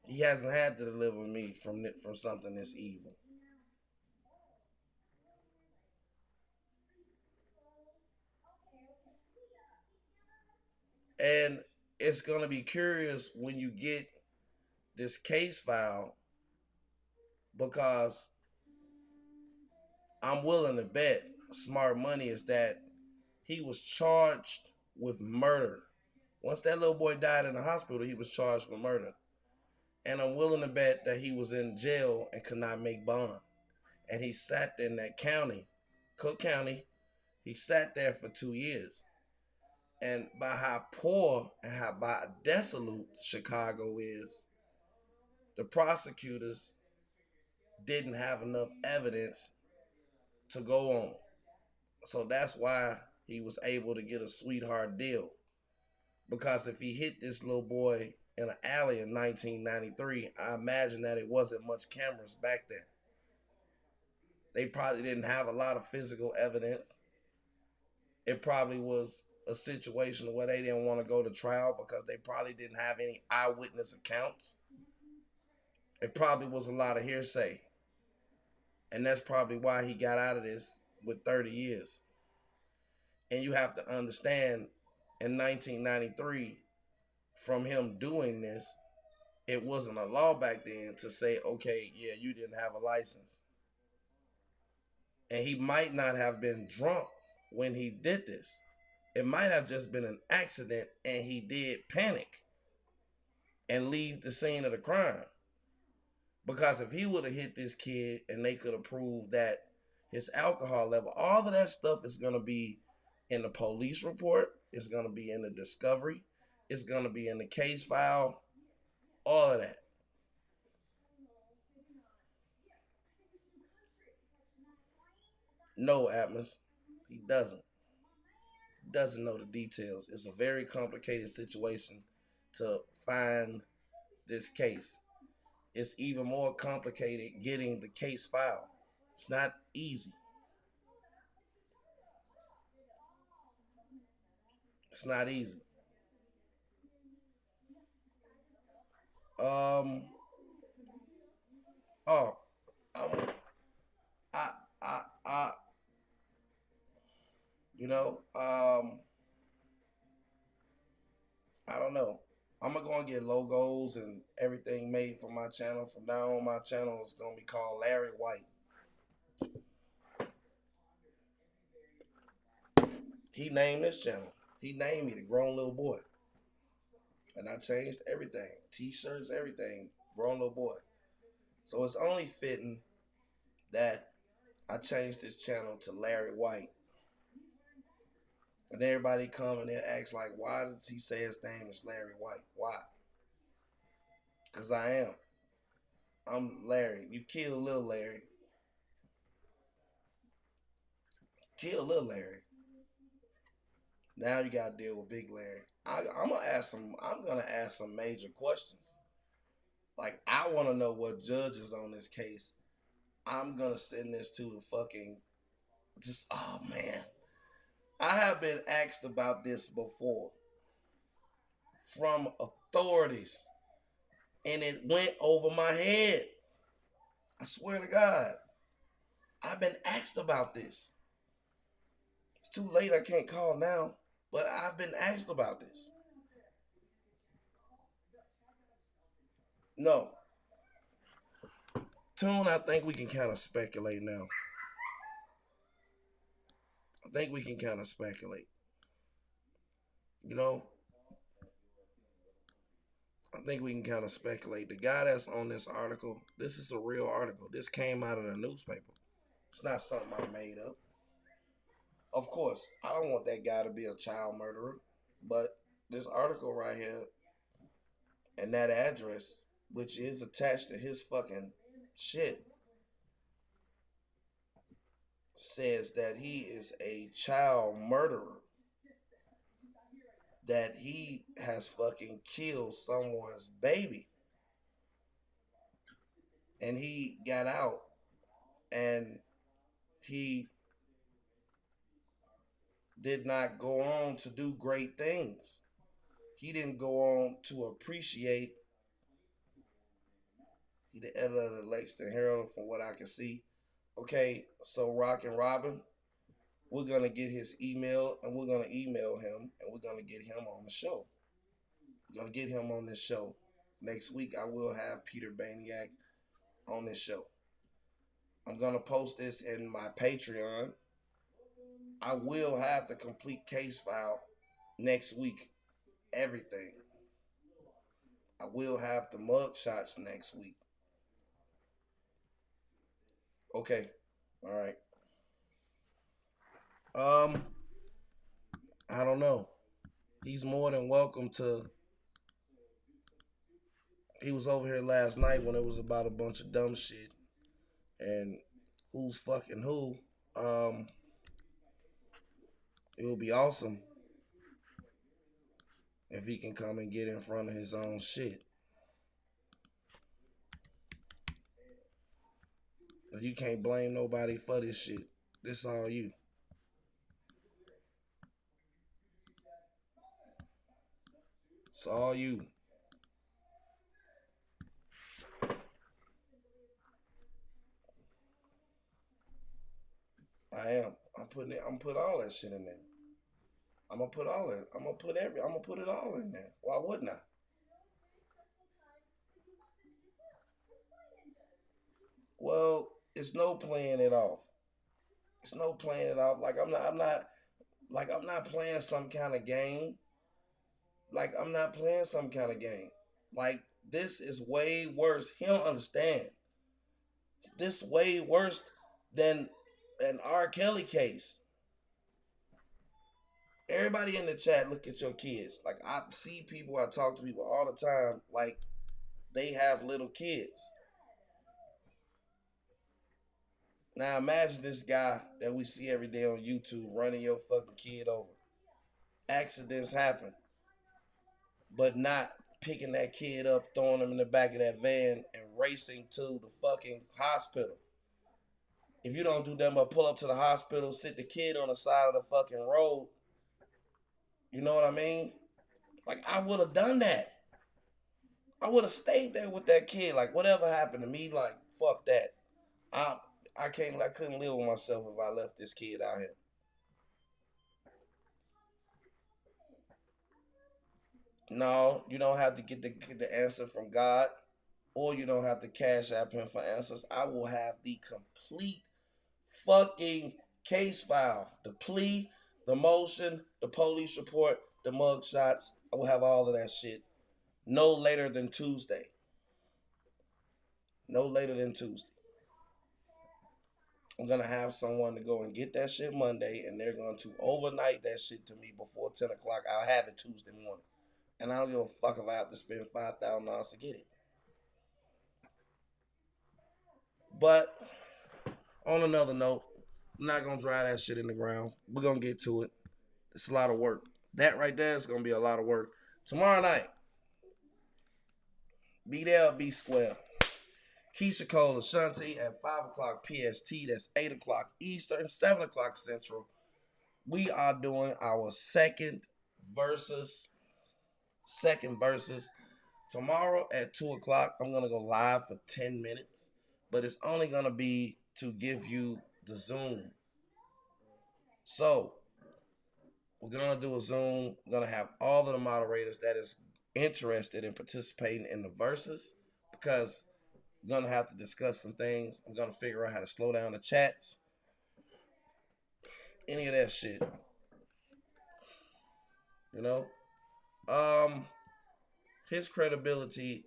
He hasn't had to deliver me from something this evil. And it's gonna be curious when you get this case file, because I'm willing to bet smart money is that he was charged with murder. Once that little boy died in the hospital, he was charged with murder. And I'm willing to bet that he was in jail and could not make bond. And he sat in that county, Cook County, he sat there for 2 years. And by how poor and how by desolate Chicago is, the prosecutors didn't have enough evidence to go on. So that's why he was able to get a sweetheart deal. Because if he hit this little boy in an alley in 1993, I imagine that it wasn't much cameras back then. They probably didn't have a lot of physical evidence. It probably was a situation where they didn't want to go to trial because they probably didn't have any eyewitness accounts. It probably was a lot of hearsay. And that's probably why he got out of this with 30 years. And you have to understand, in 1993, from him doing this, it wasn't a law back then to say, okay, yeah, you didn't have a license. And he might not have been drunk when he did this. It might have just been an accident and he did panic and leave the scene of the crime. Because if he would have hit this kid and they could have proved that his alcohol level, all of that stuff is going to be in the police report, it's going to be in the discovery, it's going to be in the case file, all of that. No, Atmos, he doesn't. He doesn't know the details. It's a very complicated situation to find this case. It's even more complicated getting the case file. It's not easy. It's not easy. Um. Oh. Um. I. I. You know. I don't know. I'm gonna go and get logos and everything made for my channel. From now on, my channel is gonna be called Larry White. He named this channel. He named me the grown little boy. And I changed everything. T-shirts, everything. Grown little boy. So it's only fitting that I changed this channel to Larry White. And everybody come and they ask, like, why does he say his name is Larry White? Why? Because I am. I'm Larry. You kill little Larry. Kill little Larry. Now you gotta deal with Big Larry. I'm gonna ask some major questions. Like, I wanna know what judges on this case. I'm gonna send this to the fucking oh man. I have been asked about this before from authorities, and it went over my head. I swear to God. I've been asked about this. It's too late, I can't call now, but I've been asked about this. No. Tune, I think we can kind of speculate now. I think we can kind of speculate. You know, I think we can kind of speculate. The guy that's on this article, this is a real article. This came out of the newspaper. It's not something I made up. Of course, I don't want that guy to be a child murderer, but this article right here and that address, which is attached to his fucking shit, says that he is a child murderer. That he has fucking killed someone's baby. And he got out and he did not go on to do great things. He didn't go on to appreciate. He the editor of the Lexington Herald, from what I can see. Okay, so Rock and Robin, we're gonna get his email and we're gonna email him and we're gonna get him on the show. We're gonna get him on this show. Next week I will have Peter Baniak on this show. I'm gonna post this in my Patreon. I will have the complete case file next week. Everything. I will have the mug shots next week. Okay. All right. I don't know. He's more than welcome to. He was over here last night when it was about a bunch of dumb shit and who's fucking who. It would be awesome if he can come and get in front of his own shit. You can't blame nobody for this shit. This all you. It's all you. I am. I'm putting all that shit in there. I'm gonna put all that. I'm gonna put it all in there. Why wouldn't I? Well, it's no playing it off. It's no playing it off. Like I'm not playing some kind of game. Like I'm not playing some kind of game. Like this is way worse. He don't understand. This way worse than an R. Kelly case. Everybody in the chat, look at your kids. Like I see people, I talk to people all the time, like they have little kids. Now imagine this guy that we see every day on YouTube running your fucking kid over. Accidents happen, but not picking that kid up, throwing him in the back of that van, and racing to the fucking hospital. If you don't do that but pull up to the hospital, sit the kid on the side of the fucking road, you know what I mean? Like, I would have done that. I would have stayed there with that kid. Like, whatever happened to me, like, fuck that. I couldn't live with myself if I left this kid out here. No, you don't have to get the answer from God, or you don't have to cash app him for answers. I will have the complete fucking case file, the plea, the motion, the police report, the mug shots. I will have all of that shit no later than Tuesday. No later than Tuesday. I'm going to have someone to go and get that shit Monday, and they're going to overnight that shit to me before 10 o'clock. I'll have it Tuesday morning. And I don't give a fuck if I have to spend $5,000 to get it. But on another note, I'm not going to drive that shit in the ground. We're going to get to it. It's a lot of work. That right there is going to be a lot of work. Tomorrow night, be there or be square. Keisha Cole Ashanti at 5 o'clock PST. That's 8 o'clock Eastern, 7 o'clock Central. We are doing our second versus. Tomorrow at 2 o'clock. I'm going to go live for 10 minutes. But it's only going to be to give you the Zoom. So, we're going to do a Zoom. We're going to have all of the moderators that is interested in participating in the verses because I'm going to have to discuss some things. I'm going to figure out how to slow down the chats. Any of that shit. You know? His credibility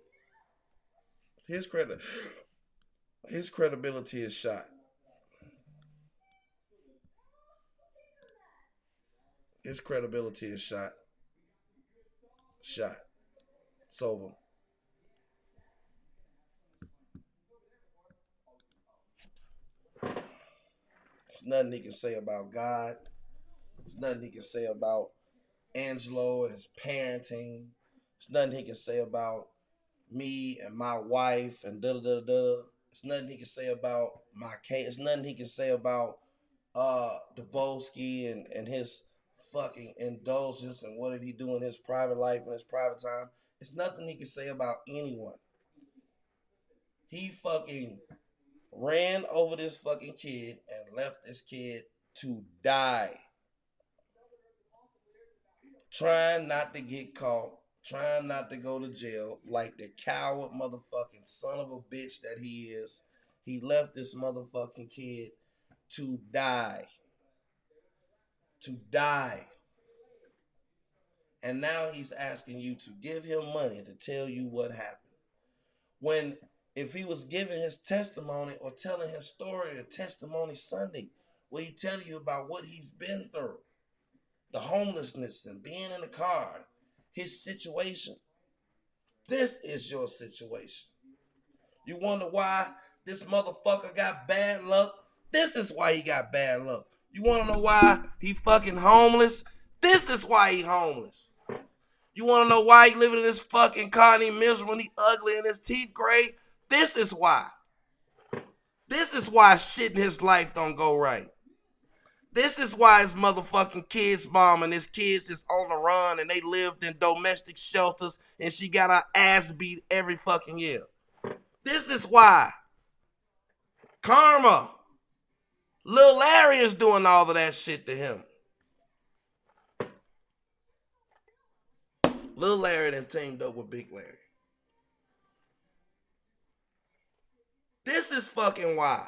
his credibility is shot. His credibility is shot. Shot. It's over. There's nothing he can say about God. There's nothing he can say about Angelo and his parenting. There's nothing he can say about me and my wife and da da da da. There's nothing he can say about my case. There's nothing he can say about Dabolski and his fucking indulgence and what he do in his private life and his private time. It's nothing he can say about anyone. He fucking ran over this fucking kid and left this kid to die. Trying not to get caught, trying not to go to jail, like the coward motherfucking son of a bitch that he is. He left this motherfucking kid to die. To die. And now he's asking you to give him money to tell you what happened. When, if he was giving his testimony or telling his story at Testimony Sunday, where he tell you about what he's been through, the homelessness and being in the car, his situation. This is your situation. You wonder why this motherfucker got bad luck? This is why he got bad luck. You want to know why he fucking homeless? This is why he homeless. You want to know why he living in this fucking car and he miserable and he ugly and his teeth gray? This is why. This is why shit in his life don't go right. This is why his motherfucking kid's mom and his kids is on the run and they lived in domestic shelters and she got her ass beat every fucking year. This is why. Karma. Lil Larry is doing all of that shit to him. Lil Larry done teamed up with Big Larry. This is fucking why.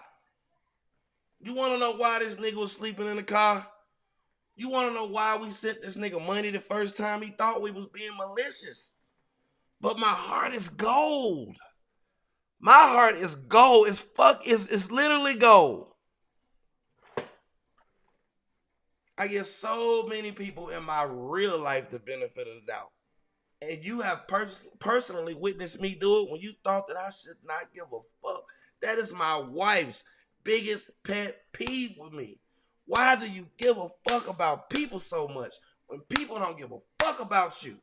You want to know why this nigga was sleeping in the car? You want to know why we sent this nigga money the first time? He thought we was being malicious. But my heart is gold. My heart is gold. It's literally gold. I give so many people in my real life the benefit of the doubt. And you have personally witnessed me do it when you thought that I should not give a fuck. That is my wife's biggest pet peeve with me. Why do you give a fuck about people so much when people don't give a fuck about you?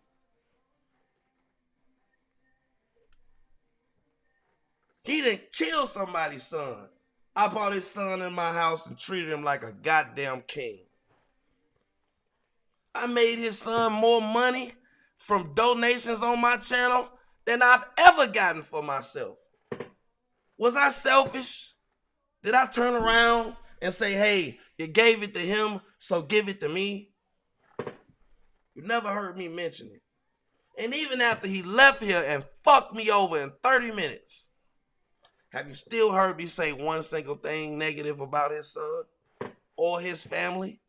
He didn't kill somebody's son. I brought his son in my house and treated him like a goddamn king. I made his son more money from donations on my channel than I've ever gotten for myself. Was I selfish? Did I turn around and say, hey, you gave it to him, so give it to me? You never heard me mention it. And even after he left here and fucked me over in 30 minutes, have you still heard me say one single thing negative about his son or his family?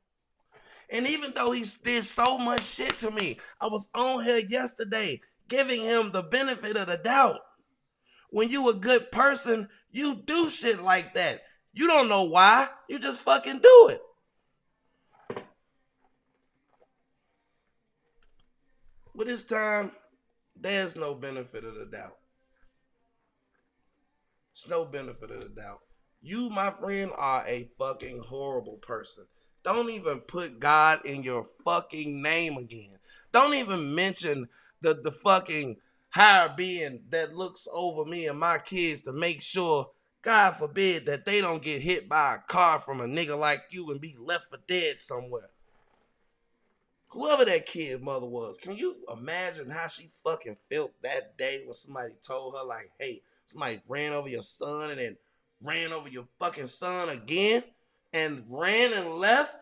And even though he did so much shit to me, I was on here yesterday giving him the benefit of the doubt. When you a good person, you do shit like that. You don't know why. You just fucking do it. But this time, there's no benefit of the doubt. It's no benefit of the doubt. You, my friend, are a fucking horrible person. Don't even put God in your fucking name again. Don't even mention the fucking higher being that looks over me and my kids to make sure, God forbid, that they don't get hit by a car from a nigga like you and be left for dead somewhere. Whoever that kid mother was, can you imagine how she fucking felt that day when somebody told her, like, hey, somebody ran over your son and then ran over your fucking son again and ran and left?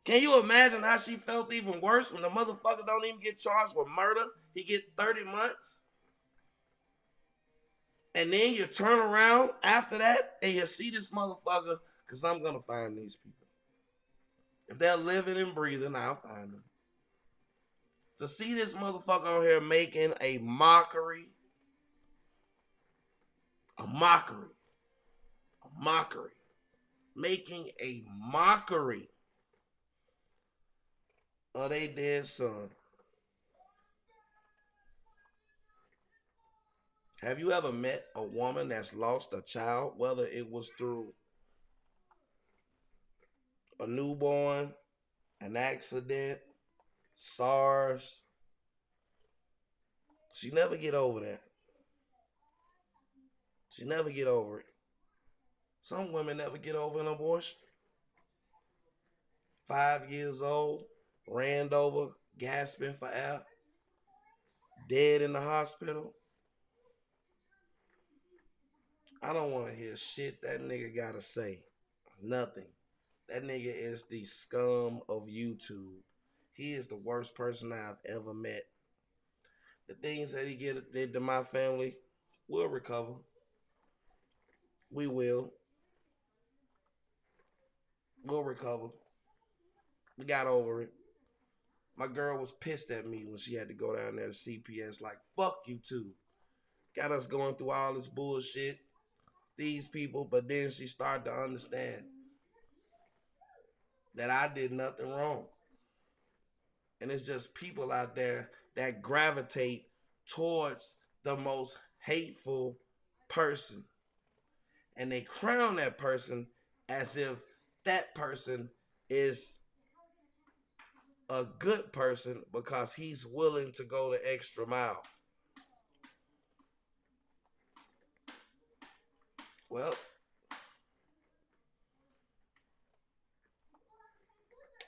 Can you imagine how she felt even worse when the motherfucker don't even get charged with murder? He get 30 months. And then you turn around after that and you see this motherfucker, because I'm going to find these people. If they're living and breathing, I'll find them. To see this motherfucker on here making a mockery, making a mockery of they dead son. Have you ever met a woman that's lost a child, whether it was through a newborn, an accident, SARS? She never get over that. She never get over it. Some women never get over an abortion. 5 years old, ran over, gasping for air, dead in the hospital. I don't want to hear shit that nigga gotta say. Nothing. That nigga is the scum of YouTube. He is the worst person I've ever met. The things that he did to my family, we'll recover. We will. We'll recover. We got over it. My girl was pissed at me when she had to go down there to CPS like, fuck you too. Got us going through all this bullshit, these people, but then she started to understand that I did nothing wrong. And it's just people out there that gravitate towards the most hateful person. And they crown that person as if that person is a good person because he's willing to go the extra mile. Well,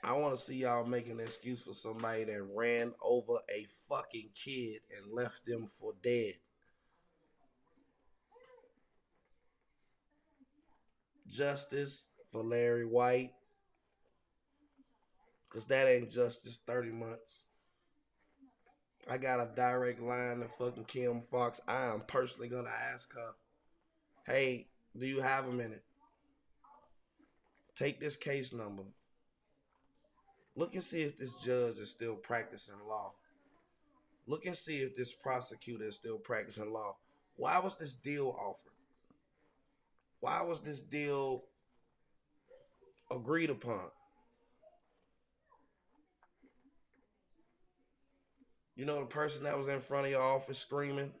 I want to see y'all make an excuse for somebody that ran over a fucking kid and left them for dead. Justice for Larry White. Because that ain't justice 30 months. I got a direct line to fucking Kim Fox. I am personally going to ask her, hey, do you have a minute? Take this case number. Look and see if this judge is still practicing law. Look and see if this prosecutor is still practicing law. Why was this deal offered? Why was this deal agreed upon? You know the person that was in front of your office screaming,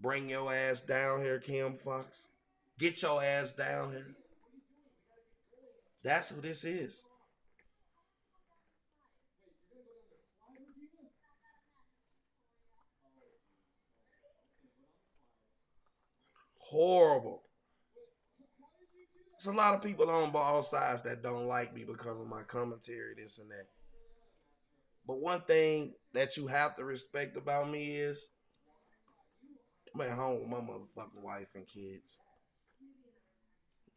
bring your ass down here, Kim Fox. Get your ass down here. That's who this is. Horrible. There's a lot of people on both sides that don't like me because of my commentary, this and that. But one thing that you have to respect about me is I'm at home with my motherfucking wife and kids.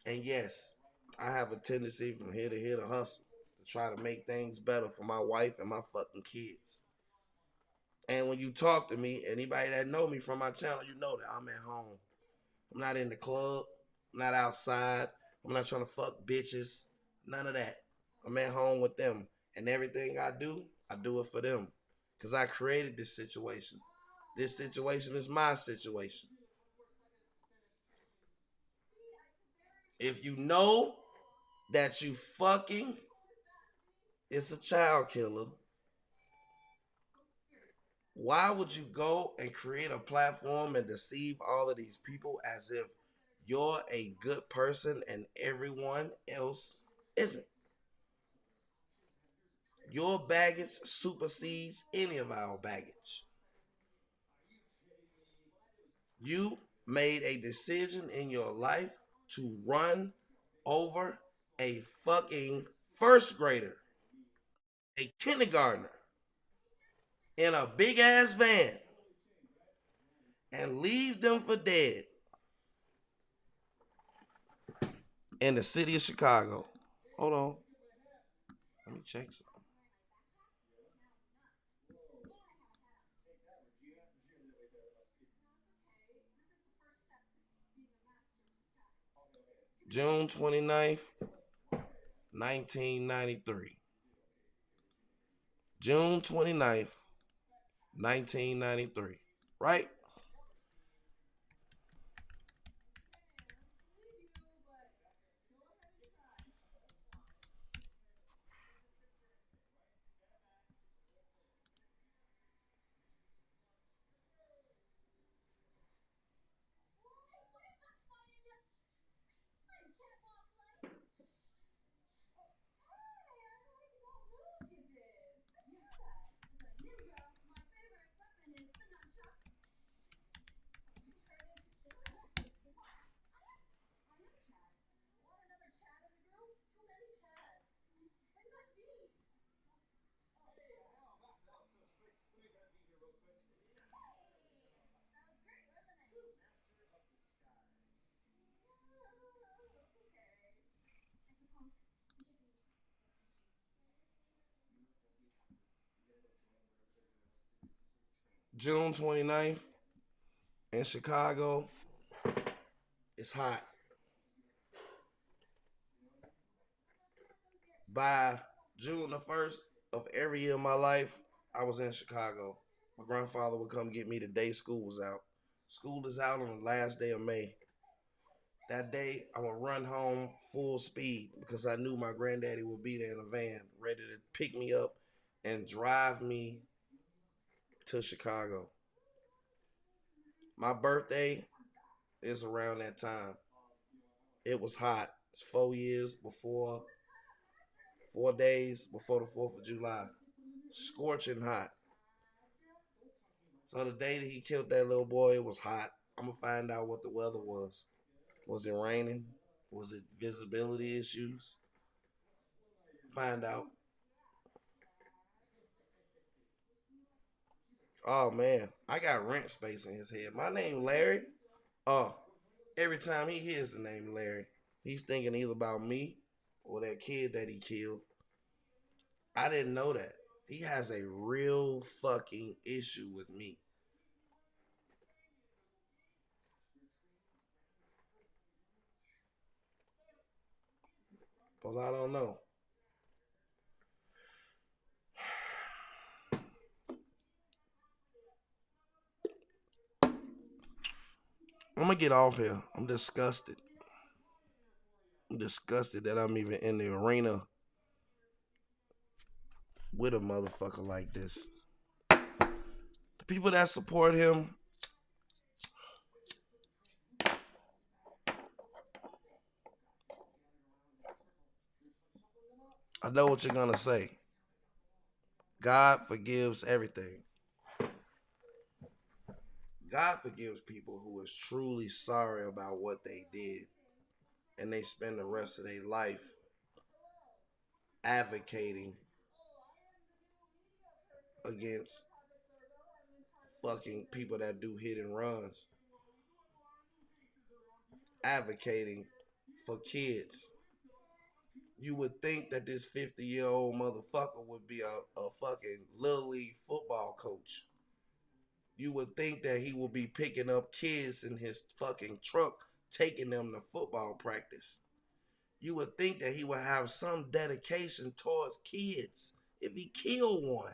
And yes, I have a tendency from here to hustle to try to make things better for my wife and my fucking kids. And when you talk to me, anybody that know me from my channel, you know that I'm at home. I'm not in the club. I'm not outside. I'm not trying to fuck bitches. None of that. I'm at home with them. And everything I do it for them. Because I created this situation. This situation is my situation. If you know that you fucking is a child killer, why would you go and create a platform and deceive all of these people as if you're a good person and everyone else isn't? Your baggage supersedes any of our baggage. You made a decision in your life to run over a fucking first grader, a kindergartner, in a big ass van and leave them for dead in the city of Chicago. Hold on. Let me check something. June 29th, 1993. June 29th, 1993. Right? June 29th in Chicago. It's hot. By June the 1st of every year of my life, I was in Chicago. My grandfather would come get me the day school was out. School is out on the last day of May. That day, I would run home full speed because I knew my granddaddy would be there in a van, ready to pick me up and drive me to Chicago. My birthday is around that time. It was hot. It's 4 days before the 4th of July. Scorching hot. So the day that he killed that little boy, it was hot. I'm going to find out what the weather was. Was it raining? Was it visibility issues? Find out. Oh man, I got rent space in his head. My name Larry. Oh, every time he hears the name Larry, he's thinking either about me or that kid that he killed. I didn't know that. He has a real fucking issue with me. But I don't know. I'm gonna get off here. I'm disgusted. I'm disgusted that I'm even in the arena with a motherfucker like this. The people that support him, I know what you're gonna say. God forgives everything. God forgives people who is truly sorry about what they did and they spend the rest of their life advocating against fucking people that do hit and runs, advocating for kids. You would think that this 50-year-old motherfucker would be a fucking Little League football coach. You would think that he would be picking up kids in his fucking truck, taking them to football practice. You would think that he would have some dedication towards kids if he killed one.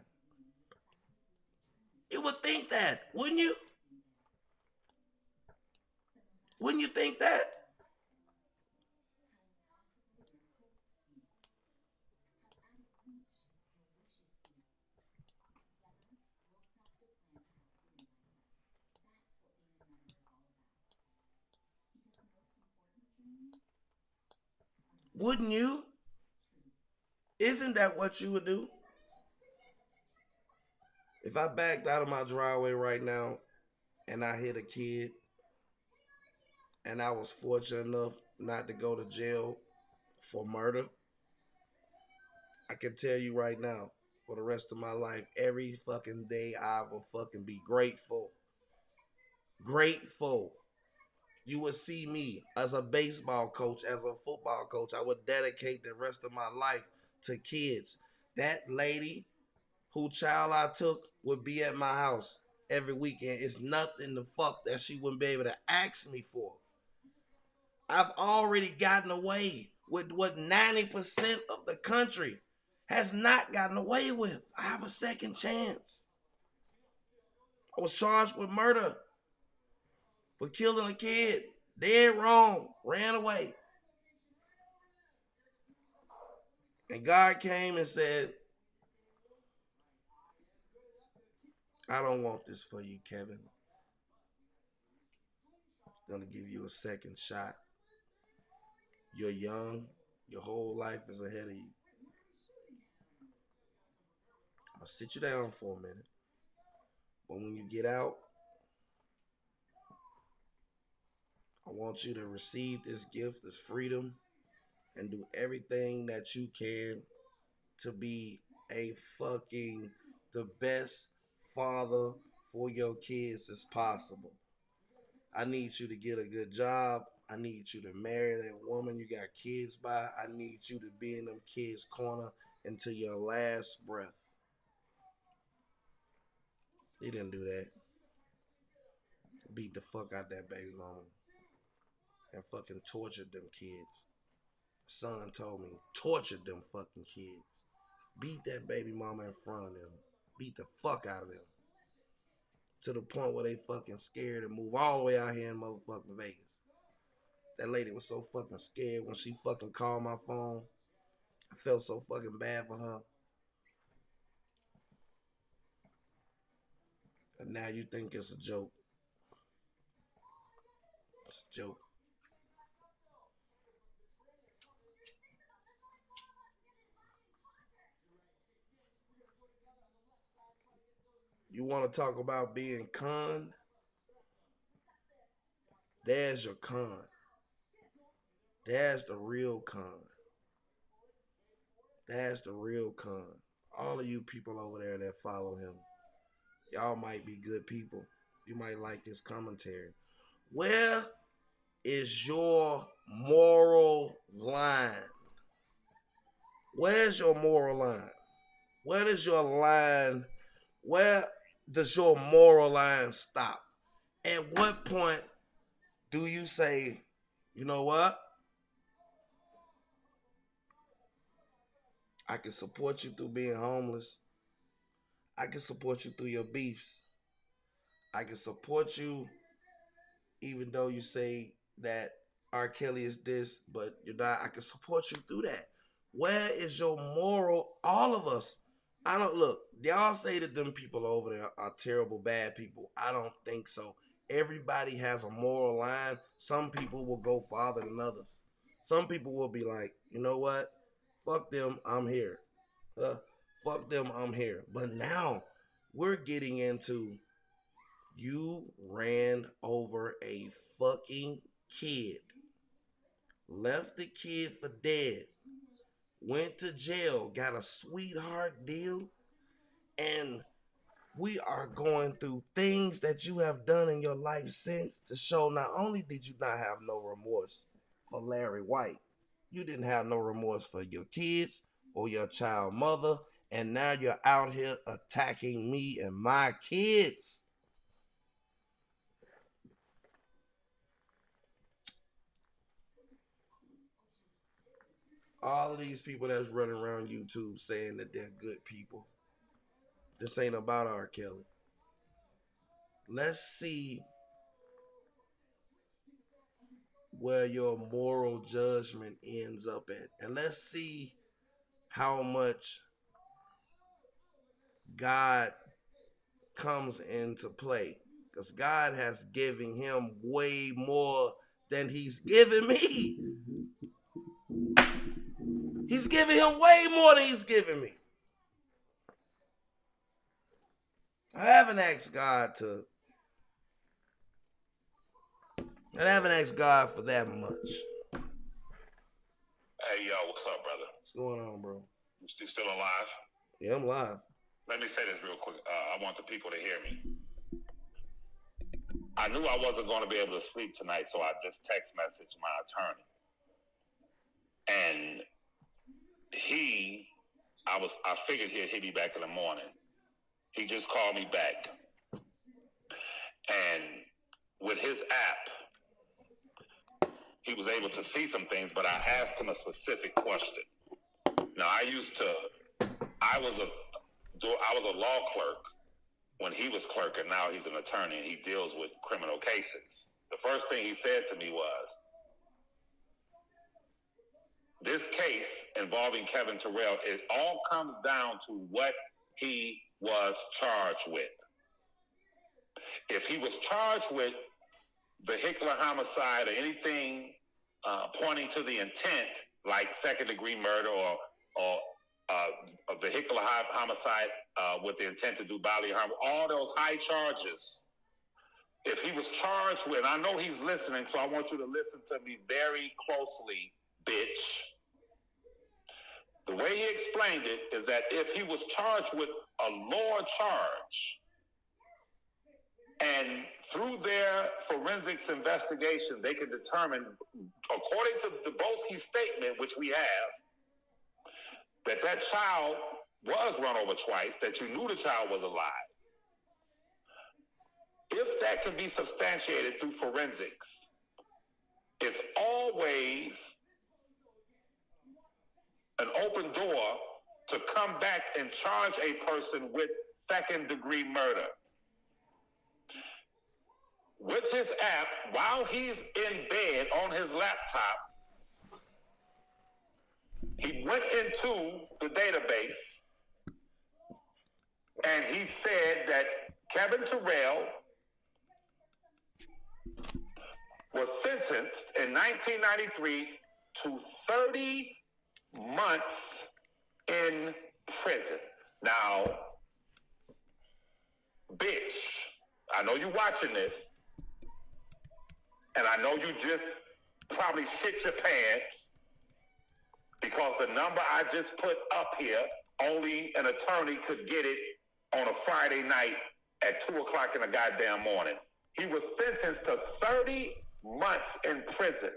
You would think that, wouldn't you? Wouldn't you think that? Wouldn't you? Isn't that what you would do? If I backed out of my driveway right now and I hit a kid and I was fortunate enough not to go to jail for murder, I can tell you right now, for the rest of my life, every fucking day I will fucking be grateful. Grateful. You would see me as a baseball coach, as a football coach. I would dedicate the rest of my life to kids. That lady who child I took would be at my house every weekend. It's nothing the fuck that she wouldn't be able to ask me for. I've already gotten away with what 90% of the country has not gotten away with. I have a second chance. I was charged with murder for killing a kid. Dead wrong. Ran away. And God came and said, I don't want this for you, Kevin. I'm going to give you a second shot. You're young. Your whole life is ahead of you. I'm going to sit you down for a minute. But when you get out, I want you to receive this gift, this freedom, and do everything that you can to be the best father for your kids as possible. I need you to get a good job. I need you to marry that woman you got kids by. I need you to be in them kids' corner until your last breath. He didn't do that. Beat the fuck out that baby mama and fucking tortured them kids. Son told me, tortured them fucking kids. Beat that baby mama in front of them. Beat the fuck out of them. To the point where they fucking scared and move all the way out here in motherfucking Vegas. That lady was so fucking scared when she fucking called my phone. I felt so fucking bad for her. And now you think it's a joke. It's a joke. You want to talk about being conned? There's your con. There's the real con. That's the real con. All of you people over there that follow him, y'all might be good people. You might like his commentary. Where is your moral line? Where's your moral line? Where does your line, where does your moral line stop? At what point do you say, you know what? I can support you through being homeless. I can support you through your beefs. I can support you even though you say that R. Kelly is this, but you're not. I can support you through that. Where is your moral? All of us. I don't look. Y'all say that them people over there are terrible, bad people. I don't think so. Everybody has a moral line. Some people will go farther than others. Some people will be like, you know what? Fuck them, I'm here. Fuck them, I'm here. But now we're getting into you ran over a fucking kid, left the kid for dead, went to jail, got a sweetheart deal, and we are going through things that you have done in your life since to show not only did you not have no remorse for Larry White, you didn't have no remorse for your kids or your child mother, and now you're out here attacking me and my kids. All of these people that's running around YouTube saying that they're good people. This ain't about R. Kelly. Let's see where your moral judgment ends up at. And let's see how much God comes into play. Because God has given him way more than he's given me. He's giving him way more than he's giving me. I haven't asked God for that much. Hey, yo, what's up, brother? What's going on, bro? You still alive? Yeah, I'm live. Let me say this real quick. I want the people to hear me. I knew I wasn't going to be able to sleep tonight, so I just text messaged my attorney. And I figured he'd hit me back in the morning. He just called me back. And with his app, he was able to see some things, but I asked him a specific question. Now, I was a law clerk when he was clerk, and now he's an attorney, and he deals with criminal cases. The first thing he said to me was, this case involving Kevin Terrell, it all comes down to what he was charged with. If he was charged with vehicular homicide or anything pointing to the intent, like second-degree murder or a vehicular homicide with the intent to do bodily harm, all those high charges, if he was charged with, and I know he's listening, so I want you to listen to me very closely, bitch. The way he explained it is that if he was charged with a lower charge, and through their forensics investigation, they can determine, according to Dubowski's statement, which we have, that child was run over twice, that you knew the child was alive. If that can be substantiated through forensics, it's always an open door to come back and charge a person with second-degree murder. With his app, while he's in bed on his laptop, he went into the database and he said that Kevin Terrell was sentenced in 1993 to 30 months in prison. Now, bitch, I know you're watching this, and I know you just probably shit your pants because the number I just put up here, only an attorney could get it on a Friday night at 2 o'clock in the goddamn morning. He was sentenced to 30 months in prison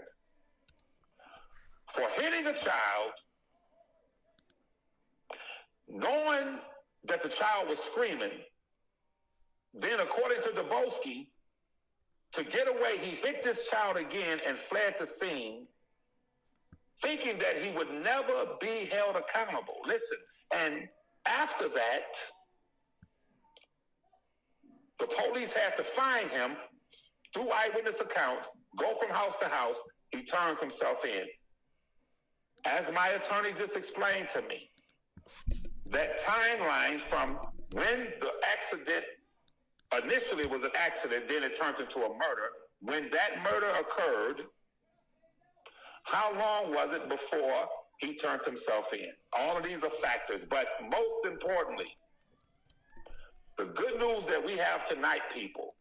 for hitting a child, knowing that the child was screaming. Then, according to Dubowski, to get away, he hit this child again and fled the scene, thinking that he would never be held accountable. Listen, and after that, the police had to find him through eyewitness accounts, go from house to house. He turns himself in. As my attorney just explained to me, that timeline from when the accident, initially it was an accident, then it turned into a murder. When that murder occurred, how long was it before he turned himself in? All of these are factors, but most importantly, the good news that we have tonight, people,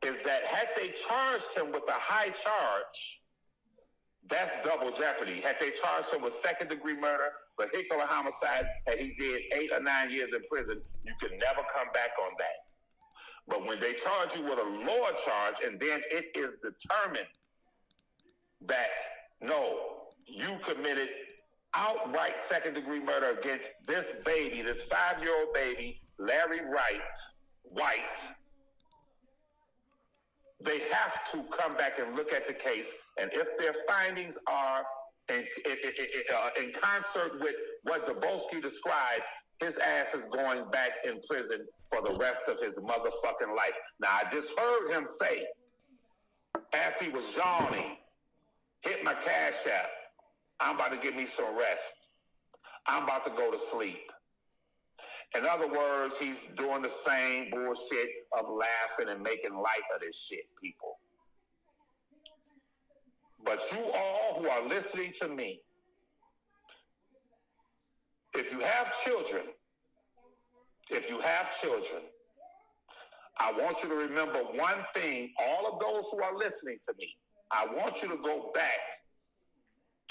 is that had they charged him with a high charge, that's double jeopardy. Had they charged him with second-degree murder, vehicular homicide, and he did 8 or 9 years in prison, you could never come back on that. But when they charge you with a lower charge, and then it is determined that, no, you committed outright second-degree murder against this baby, this 5-year-old baby, Larry White, they have to come back and look at the case, and if their findings are in concert with what Dubowski described, his ass is going back in prison for the rest of his motherfucking life. Now, I just heard him say, as he was yawning, hit my Cash App, I'm about to get me some rest. I'm about to go to sleep. In other words, he's doing the same bullshit of laughing and making light of this shit, people. But you all who are listening to me, if you have children, I want you to remember one thing, all of those who are listening to me, I want you to go back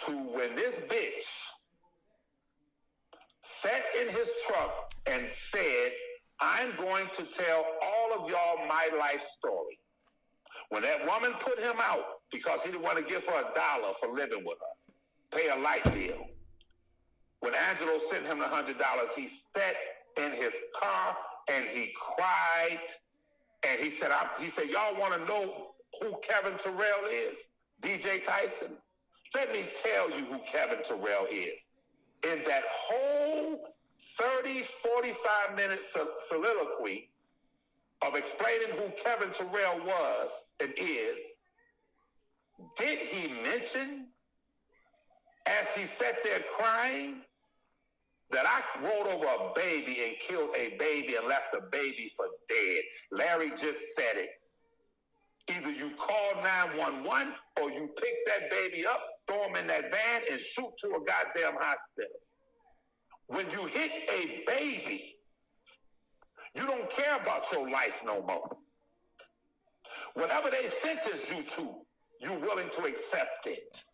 to when this bitch sat in his truck and said, I'm going to tell all of y'all my life story. When that woman put him out because he didn't want to give her $1 for living with her, pay a light bill. When Angelo sent him the $100, he sat in his car and he cried. And he said, y'all want to know who Kevin Terrell is? DJ Tyson, let me tell you who Kevin Terrell is. In that whole 30, 45-minute soliloquy of explaining who Kevin Terrell was and is, did he mention, as he sat there crying, that I rolled over a baby and killed a baby and left a baby for dead? Larry just said it. Either you call 911 or you pick that baby up, throw him in that van, and shoot to a goddamn hospital. When you hit a baby, you don't care about your life no more. Whatever they sentence you to, you're willing to accept it.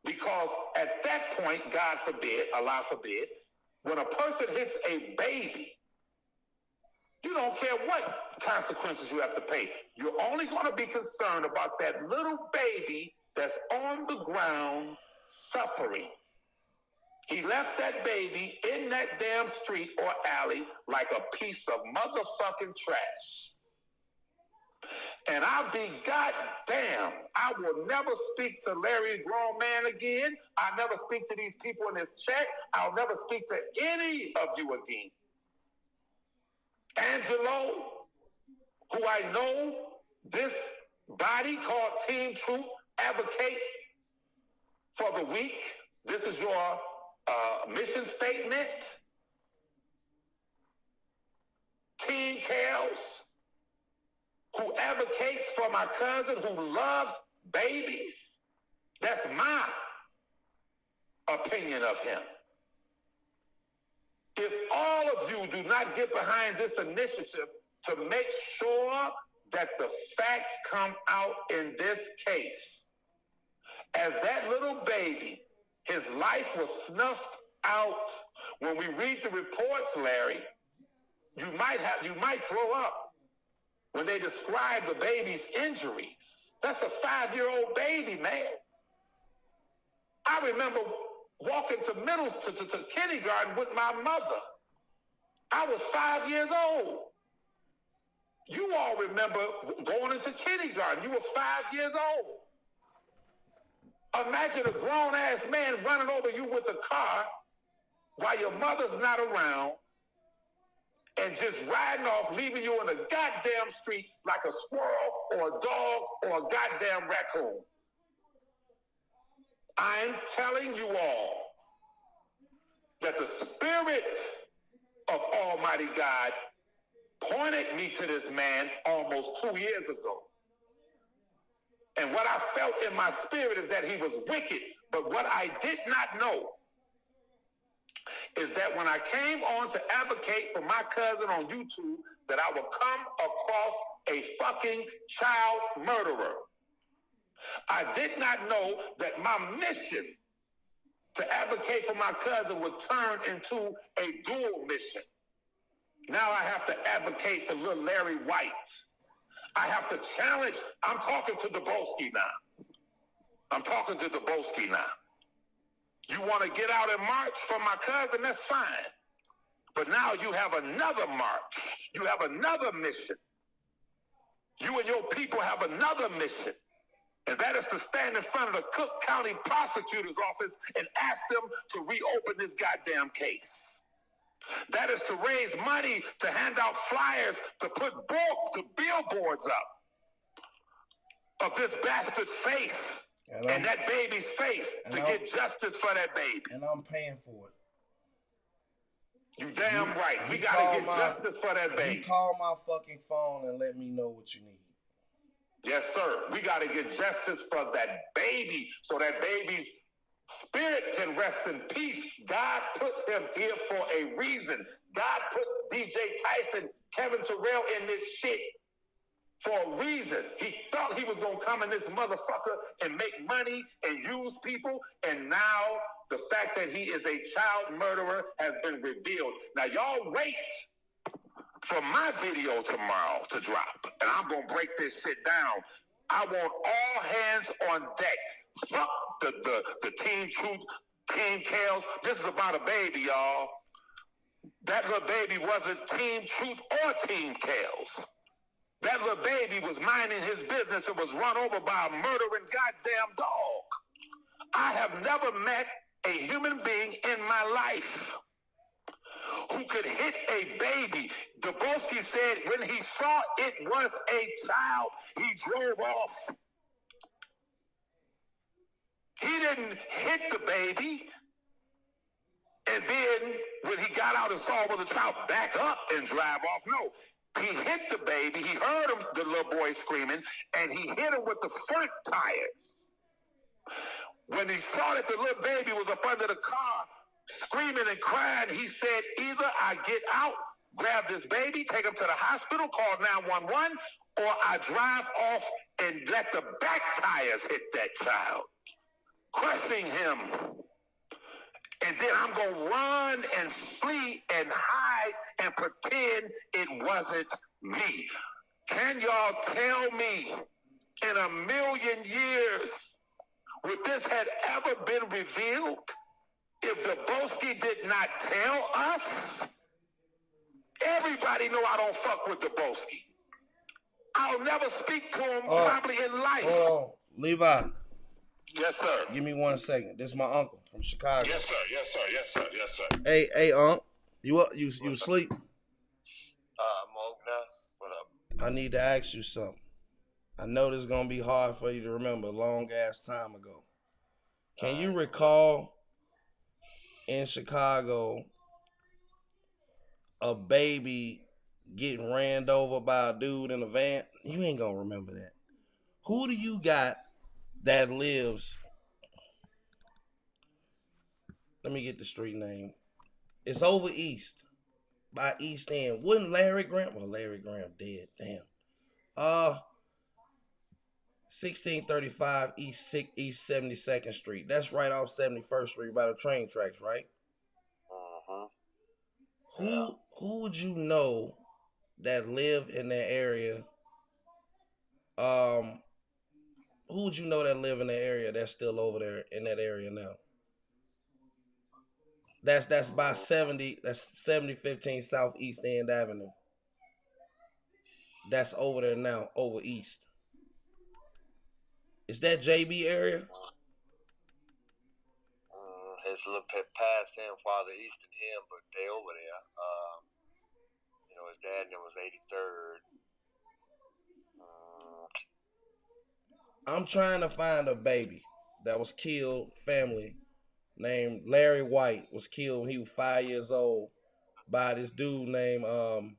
Because at that point, God forbid, Allah forbid, when a person hits a baby, you don't care what consequences you have to pay. You're only going to be concerned about that little baby that's on the ground suffering. He left that baby in that damn street or alley like a piece of motherfucking trash. And I'll be goddamn, I will never speak to Larry the grown man again. I'll never speak to these people in this chat. I'll never speak to any of you again. Angelo, who I know this body called Team Truth advocates for the weak. This is your mission statement. Team Kales, who advocates for my cousin who loves babies. That's my opinion of him. If all of you do not get behind this initiative to make sure that the facts come out in this case, as that little baby, his life was snuffed out. When we read the reports, Larry, you might throw up when they describe the baby's injuries. That's a 5-year-old baby, man. I remember walking to kindergarten with my mother. I was 5 years old. You all remember going into kindergarten. You were 5 years old. Imagine a grown-ass man running over you with a car while your mother's not around and just riding off, leaving you in a goddamn street like a squirrel or a dog or a goddamn raccoon. I'm telling you all that the Spirit of Almighty God pointed me to this man almost 2 years ago. And what I felt in my spirit is that he was wicked. But what I did not know is that when I came on to advocate for my cousin on YouTube, that I would come across a fucking child murderer. I did not know that my mission to advocate for my cousin would turn into a dual mission. Now I have to advocate for little Larry White. I have to challenge. I'm talking to Dabrowski now. I'm talking to Dabrowski now. You want to get out and march for my cousin? That's fine. But now you have another march. You have another mission. You and your people have another mission. And that is to stand in front of the Cook County Prosecutor's Office and ask them to reopen this goddamn case. That is to raise money to hand out flyers to put billboards up of this bastard's face and that baby's face to get justice for that baby. And I'm paying for it. You damn right. We got to get justice for that baby. You call my fucking phone and let me know what you need. Yes, sir. We got to get justice for that baby so that baby's spirit can rest in peace. God put him here for a reason. God put DJ Tyson, Kevin Terrell in this shit for a reason. He thought he was going to come in this motherfucker and make money and use people. And now the fact that he is a child murderer has been revealed. Now y'all wait for my video tomorrow to drop. And I'm going to break this shit down. I want all hands on deck. Fuck the Team Truth, Team Kales. This is about a baby, y'all. That little baby wasn't Team Truth or Team Kales. That little baby was minding his business and was run over by a murdering goddamn dog. I have never met a human being in my life who could hit a baby. Dabrowski said when he saw it was a child, he drove off. He didn't hit the baby, and then when he got out and saw it was a child, back up and drive off. No, he hit the baby. He heard him, the little boy screaming, and he hit him with the front tires. When he saw that the little baby was up under the car, screaming and crying, he said, either I get out, grab this baby, take him to the hospital, call 911, or I drive off and let the back tires hit that child, crushing him. And then I'm going to run and flee and hide and pretend it wasn't me. Can y'all tell me in a million years, would this had ever been revealed if the Dabrowski did not tell us? Everybody know I don't fuck with the Dabrowski. I'll never speak to him probably in life. Oh, Levi. Yes, sir. Give me 1 second. This is my uncle from Chicago. Yes, sir. Yes, sir. Yes, sir. Yes, sir. Hey, Unc. You up? You asleep? I'm woke now. What up? I need to ask you something. I know this is gonna be hard for you to remember a long ass time ago. Can you recall in Chicago a baby getting ran over by a dude in a van? You ain't gonna remember that. Who do you got that lives? Let me get the street name. It's over east by East End. Wouldn't Larry Graham? Well, Larry Graham dead. Damn. 1635 East 72nd Street. That's right off 71st Street by the train tracks, right? Who would you know that live in that area? Who would you know that live in the area that's still over there in that area now? That's by 70. That's 7015 South East End Avenue. That's over there now, over east. Is that JB area? It's a little bit past him, farther east than him, but they over there. His dad name was 83rd. I'm trying to find a baby that was killed, family named Larry White was killed when he was 5 years old by this dude named I'll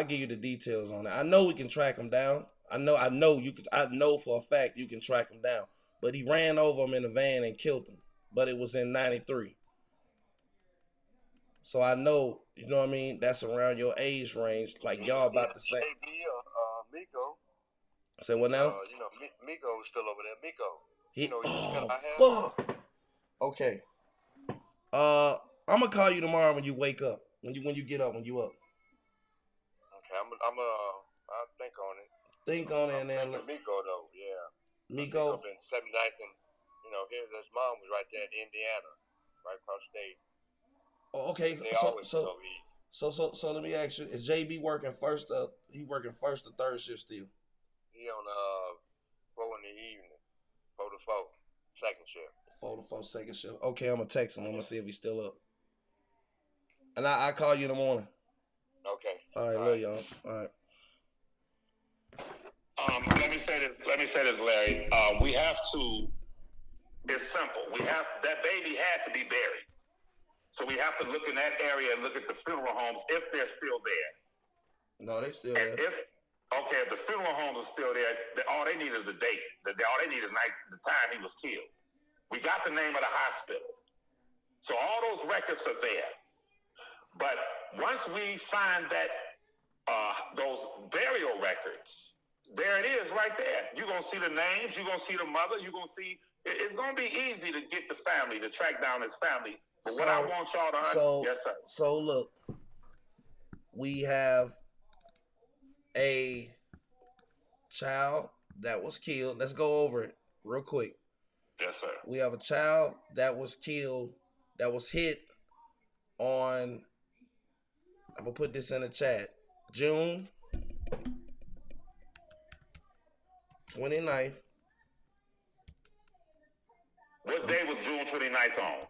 give you the details on it. I know we can track him down. I know you could. I know for a fact you can track him down. But he ran over him in a van and killed him. But it was in '93. So I know, you know what I mean. That's around your age range, like y'all about the same. Miko. Say what now? Miko is still over there. Miko. Fuck. Okay. I'm gonna call you tomorrow when you wake up. When you get up. When you up. Okay. I'll think on it. Think on it, and then Miko though, yeah. Miko been 79th, and his mom was right there in Indiana, right across state. Oh, okay. So let me ask you: is JB working first? He working first or third shift still? He on 4 in the evening, 4 to 4, second shift. 4 to 4, second shift. Okay, I'm gonna text him. I'm gonna see if he's still up, and I call you in the morning. Okay. All right, love y'all. All right. Let me say this, Larry. We have to. It's simple. That baby had to be buried, so we have to look in that area and look at the funeral homes if they're still there. No, they're still there. If the funeral homes are still there, all they need is the date. All they need is the time he was killed. We got the name of the hospital, so all those records are there. But once we find that those burial records. There it is right there. You're going to see the names. You're going to see the mother. You're going to see. It's going to be easy to get the family, to track down his family. But what I want y'all to understand. Yes, sir. So, look. We have a child that was killed. Let's go over it real quick. Yes, sir. We have a child that was killed, that was hit on, I'm going to put this in the chat, June 29th. What day was June 29th on?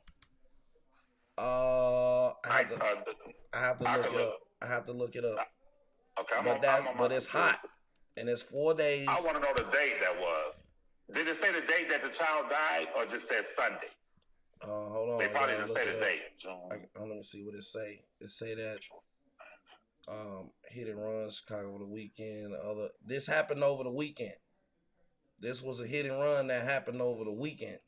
I have to look it up. I have to look it up. Okay, But it's hot, and it's 4 days. I want to know the date that was. Did it say the date that the child died, or just said Sunday? Hold on. They probably didn't say the date. Let me see what it say. It say that hit and run Chicago over the weekend. This happened over the weekend. This was a hit and run that happened over the weekend.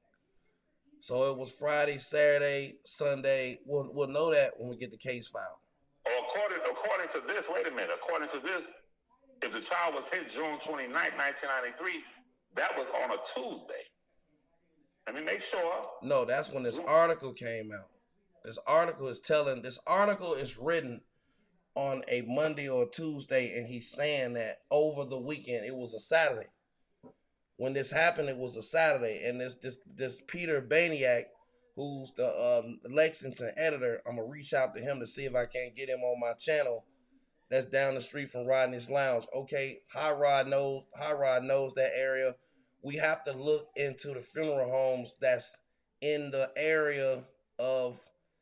So it was Friday, Saturday, Sunday. We'll know that when we get the case filed. According to this, wait a minute. According to this, if the child was hit June 29th, 1993, that was on a Tuesday. Let me make sure. No, that's when this article came out. This article is written on a Monday or Tuesday, and he's saying that over the weekend, it was a Saturday. When this happened, it was a Saturday, and this Peter Baniak, who's the Lexington editor, I'm gonna reach out to him to see if I can't get him on my channel. That's down the street from Rodney's Lounge. Okay, High Rod knows that area. We have to look into the funeral homes that's in the area of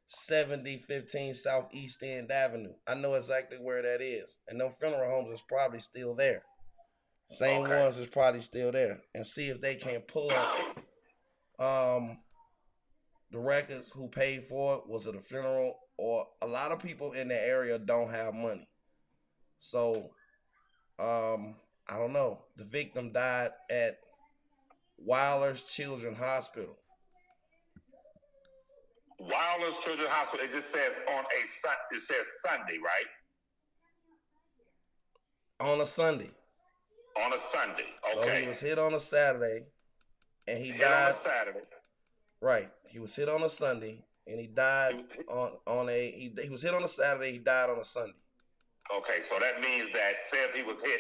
7015 Southeast End Avenue. I know exactly where that is, and them funeral homes is probably still there. Same ones is probably still there, and see if they can pull up the records, who paid for it, was it a funeral, or a lot of people in the area don't have money. So, I don't know. The victim died at Wilder's Children's Hospital. Wilder's Children's Hospital. It just says it says Sunday, right? On a Sunday. On a Sunday. Okay. So he was hit on a Saturday, and he died. On a Saturday. Right. He was hit on a Sunday, and he died he was hit on a Saturday. He died on a Sunday. Okay, so that means that say if he was hit,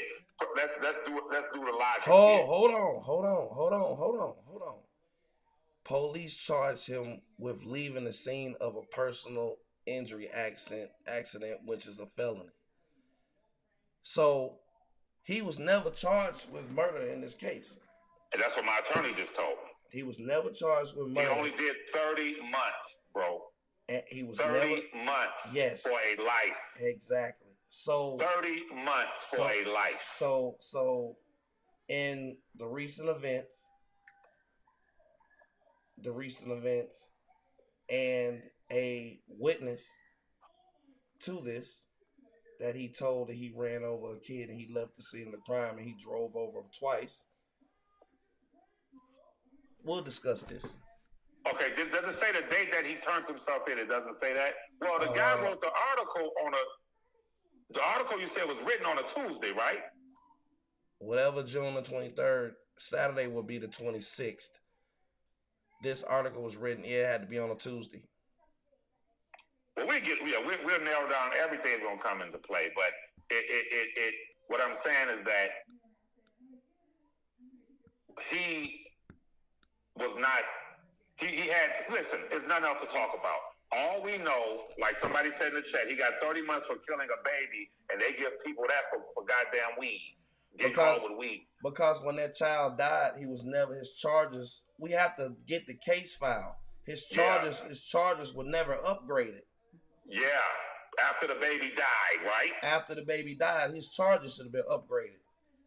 let's do the logic. Hold on. Police charged him with leaving the scene of a personal injury accident, which is a felony. So he was never charged with murder in this case. And that's what my attorney just told me. He was never charged with murder. He only did 30 months, bro. And he was 30 months for a life. Exactly. So 30 months for a life. So in the recent events and a witness to this, that he told that he ran over a kid and he left the scene of the crime and he drove over him twice. We'll discuss this. Okay, does it say the date that he turned himself in? It doesn't say that. Well, the guy wrote the article the article you said was written on a Tuesday, right? Whatever June the 23rd, Saturday will be the 26th. This article was written, it had to be on a Tuesday. Well, we'll narrow down, everything's gonna come into play, but it what I'm saying is that he was not, he had, listen, there's nothing else to talk about. All we know, like somebody said in the chat, he got 30 months for killing a baby, and they give people that for goddamn weed. Get caught with weed. Because when that child died, he was never, his charges, we have to get the case file. His charges were never upgraded. Yeah, after the baby died, right? After the baby died, his charges should have been upgraded.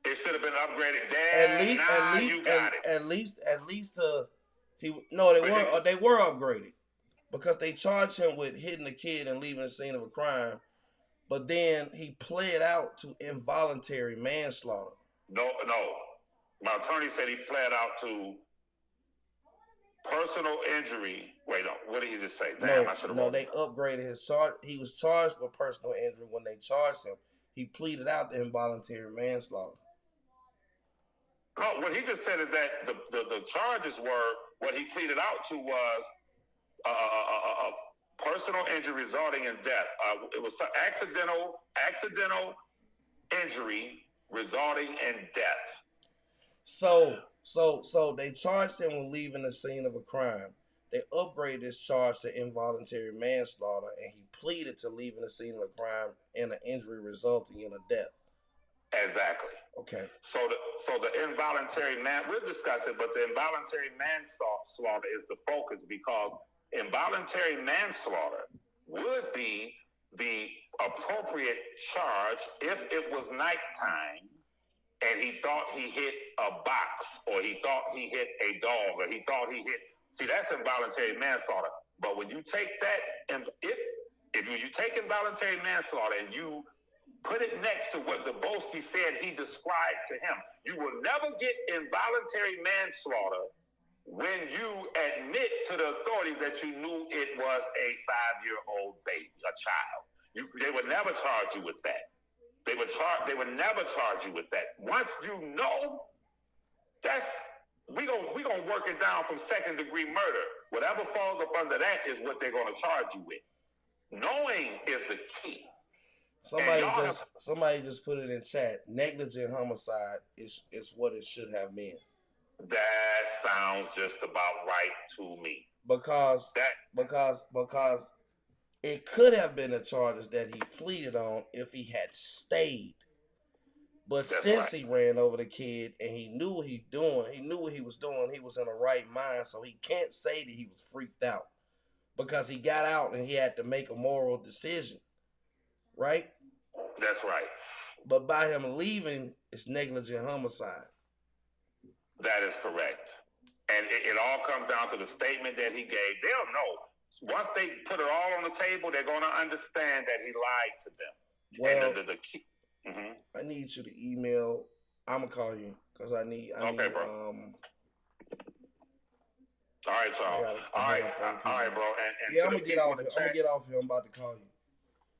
It should have been upgraded. Dad, you got it. At least, they were upgraded. Because they charged him with hitting a kid and leaving the scene of a crime, but then he pled out to involuntary manslaughter. No. My attorney said he pled out to personal injury. Wait, no, what did he just say? Damn, I should have. They upgraded his charge. He was charged with personal injury when they charged him. He pleaded out to involuntary manslaughter. No, what he just said is that the charges were, what he pleaded out to was personal injury resulting in death. It was accidental injury resulting in death. So they charged him with leaving the scene of a crime. They upgraded his charge to involuntary manslaughter, and he pleaded to leaving the scene of a crime and an injury resulting in a death. Exactly. Okay. So the involuntary man, we'll discuss it, but the involuntary manslaughter is the focus because involuntary manslaughter would be the appropriate charge if it was nighttime and he thought he hit a box or he thought he hit a dog or he thought he hit. See, that's involuntary manslaughter. But when you take that and if you take involuntary manslaughter and you put it next to what Zabowski said he described to him. You will never get involuntary manslaughter when you admit to the authorities that you knew it was a 5-year-old baby, a child. They would never charge you with that. They would never charge you with that. Once you know, we gonna work it down from second-degree murder. Whatever falls up under that is what they're gonna charge you with. Knowing is the key. Somebody just put it in chat. Negligent homicide is what it should have been. That sounds just about right to me. Because it could have been the charges that he pleaded on if he had stayed. But since he ran over the kid and he knew what he was doing, he was in the right mind, so he can't say that he was freaked out. Because he got out and he had to make a moral decision. Right? That's right. But by him leaving, it's negligent homicide. That is correct. And it all comes down to the statement that he gave. They'll know. Once they put it all on the table, they're going to understand that he lied to them. Well, and the key. Mm-hmm. I need you to email. I'm going to call you because I need, bro. All right, y'all. All right, bro. And yeah, I'm going to get off here. I'm going to get off here. I'm about to call you.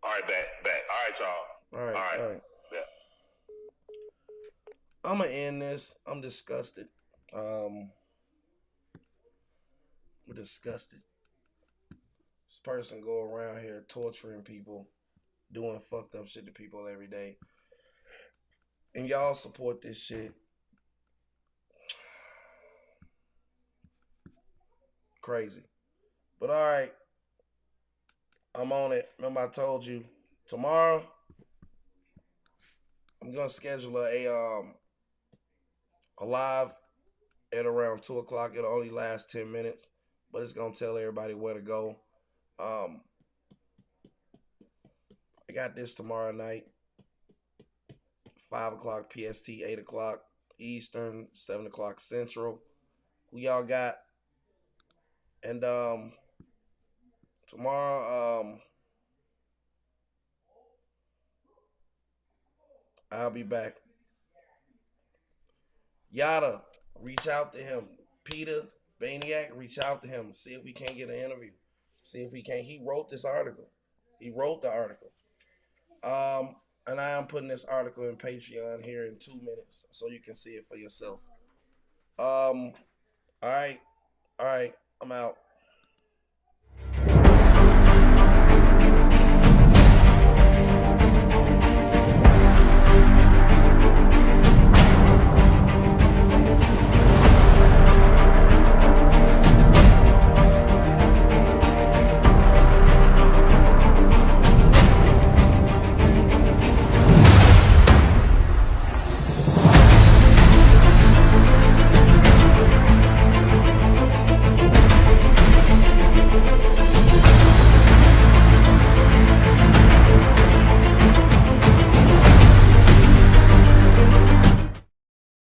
All right, bet. All right, y'all. All right. Yeah. I'm going to end this. I'm disgusted. I'm disgusted. This person go around here torturing people, doing fucked up shit to people every day. And y'all support this shit. Crazy. But all right. I'm on it. Remember I told you tomorrow I'm gonna schedule a live at around 2:00. It'll only last 10 minutes, but it's gonna tell everybody where to go. I got this tomorrow night, 5:00 PST, 8:00 Eastern, 7:00 Central. Who y'all got? And tomorrow, I'll be back. Yada, reach out to him. Peter Baniac, reach out to him. See if we can't get an interview. See if we can. He wrote this article. He wrote the article. And I am putting this article in Patreon here in 2 minutes so you can see it for yourself. All right. I'm out.